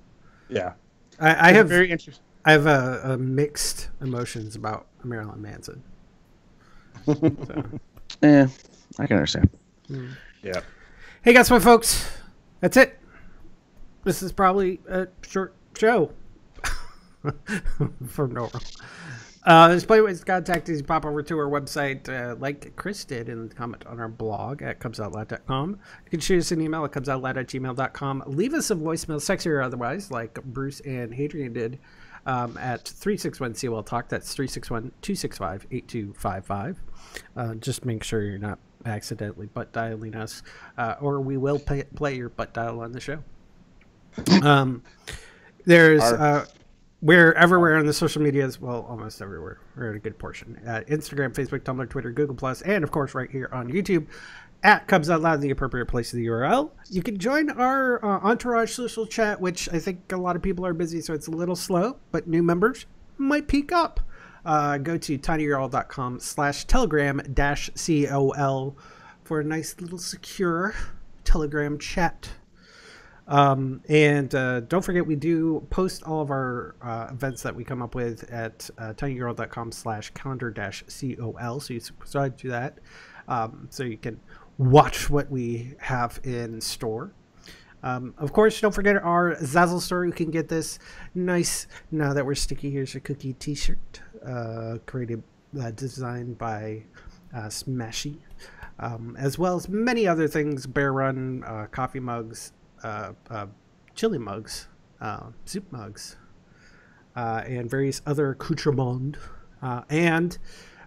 Yeah, I have very interesting. I have a mixed emotions about Marilyn Manson. So. Yeah, I can understand. Yeah. Hey, guess what, folks? That's it. This is probably a short show for Nora. There's plenty of ways to contact us. Pop over to our website, like Chris did, and comment on our blog at cubsoutloud.com. You can shoot us an email at cubsoutloud@gmail.com. Leave us a voicemail, sexy or otherwise, like Bruce and Hadrian did, at 361-COL Talk. That's 361-265-8255. Just make sure you're not accidentally butt dialing us, or we will play your butt dial on the show. We're everywhere on the social medias. Well, almost everywhere. We're at a good portion. Instagram, Facebook, Tumblr, Twitter, Google+, and of course right here on YouTube at Cubs Out Loud, the appropriate place of the URL. You can join our Entourage social chat, which I think a lot of people are busy, so it's a little slow, but new members might peak up. Go to tinyurl.com/telegram-COL for a nice little secure Telegram chat. And don't forget, we do post all of our events that we come up with at tinyurl.com/calendar-COL. So you subscribe to that so you can watch what we have in store. Of course, don't forget our Zazzle store. You can get this nice, now that we're sticky, here's a cookie t-shirt created, designed by Smashy, as well as many other things, Bear Run, coffee mugs, chili mugs, soup mugs, and various other accoutrements. And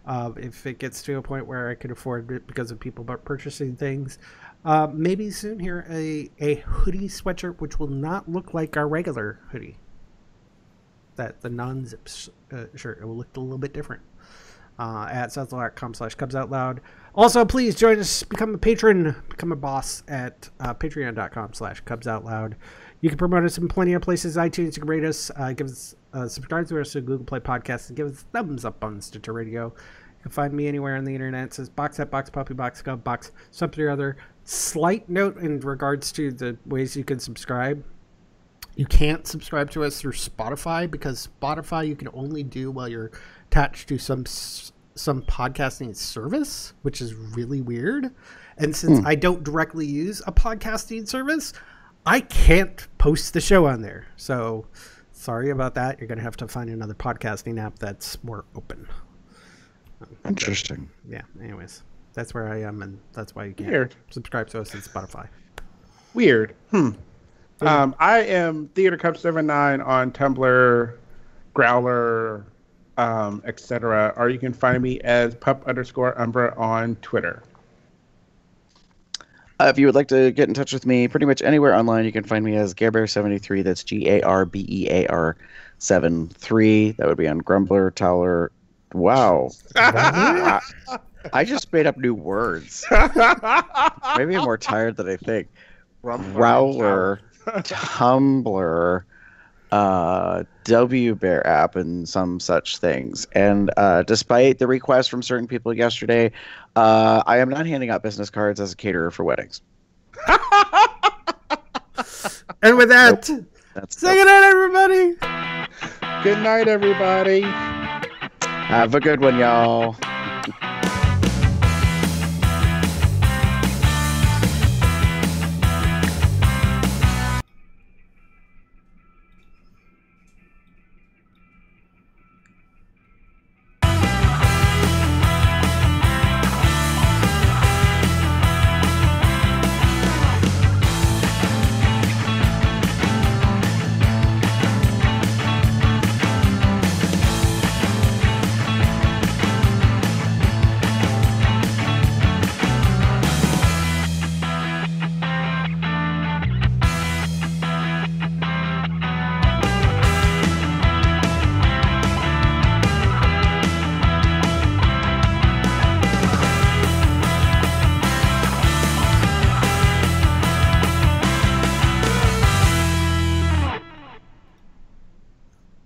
If it gets to a point where I can afford it because of people purchasing things, maybe soon here a hoodie sweatshirt, which will not look like our regular hoodie. That the non-zip shirt, it will look a little bit different. At southloud.com/cubsoutloud. Also, please join us, become a patron, become a boss at patreon.com/cubsoutloud. You can promote us in plenty of places. iTunes, you can rate us, give us subscribe to us to Google Play Podcasts, and give us thumbs up on Stitcher Radio. You can find me anywhere on the internet. It says box at box puppy box gov box something or other. Slight note in regards to the ways you can subscribe. You can't subscribe to us through Spotify, because Spotify you can only do while you're attached to some podcasting service, which is really weird. And since I don't directly use a podcasting service, I can't post the show on there. So sorry about that. You're going to have to find another podcasting app that's more open. Interesting. Yeah. Anyways, that's where I am, and that's why you can't subscribe to us on Spotify. Weird. I am Theater Cup 79 on Tumblr, Growler, etc. Or you can find me as pup_Umbra on Twitter. If you would like to get in touch with me pretty much anywhere online, you can find me as Garbear73. That's GARBEAR73. That would be on Grumbler, Towler. Wow. I just made up new words. Maybe I'm more tired than I think. Growler, Tumblr, WBear app, and some such things. And despite the request from certain people yesterday, I am not handing out business cards as a caterer for weddings. And with that, say good night, everybody. Good night, everybody. Have a good one, y'all.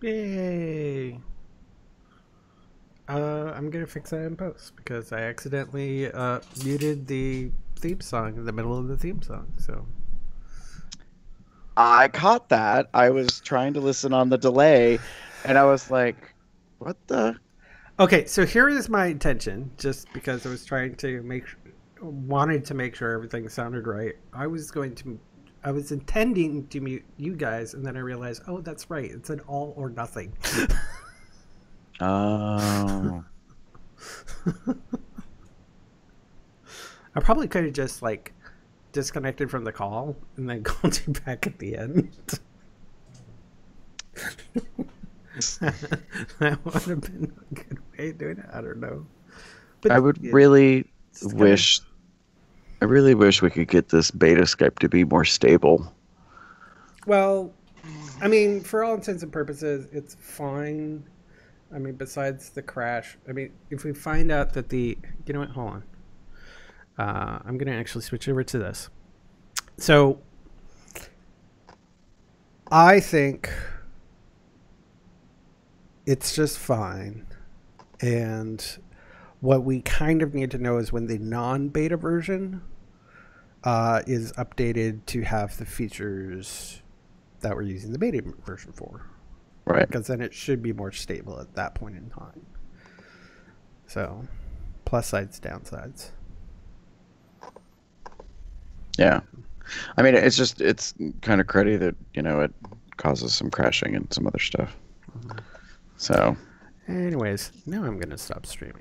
Yay. I'm gonna fix that in post because I accidentally muted the theme song in the middle of the theme song. So I caught that. I was trying to listen on the delay, and I was like, "What the?" Okay, so here is my intention. Just because I was trying to wanted to make sure everything sounded right. I was intending to mute you guys, and then I realized, oh, that's right. It's an all or nothing. Oh. I probably could have just disconnected from the call and then called you back at the end. That would have been a good way of doing it. I don't know. But I would really wish we could get this beta Skype to be more stable. Well, I mean, for all intents and purposes, it's fine. I mean, besides the crash. I mean, if we find out that you know what? Hold on. I'm going to actually switch over to this. So, I think it's just fine. And what we kind of need to know is when the non-beta version is updated to have the features that we're using the beta version for. Right. Because then it should be more stable at that point in time. So, plus sides, downsides. Yeah. I mean, it's kind of cruddy that, it causes some crashing and some other stuff. So. Anyways, now I'm going to stop streaming.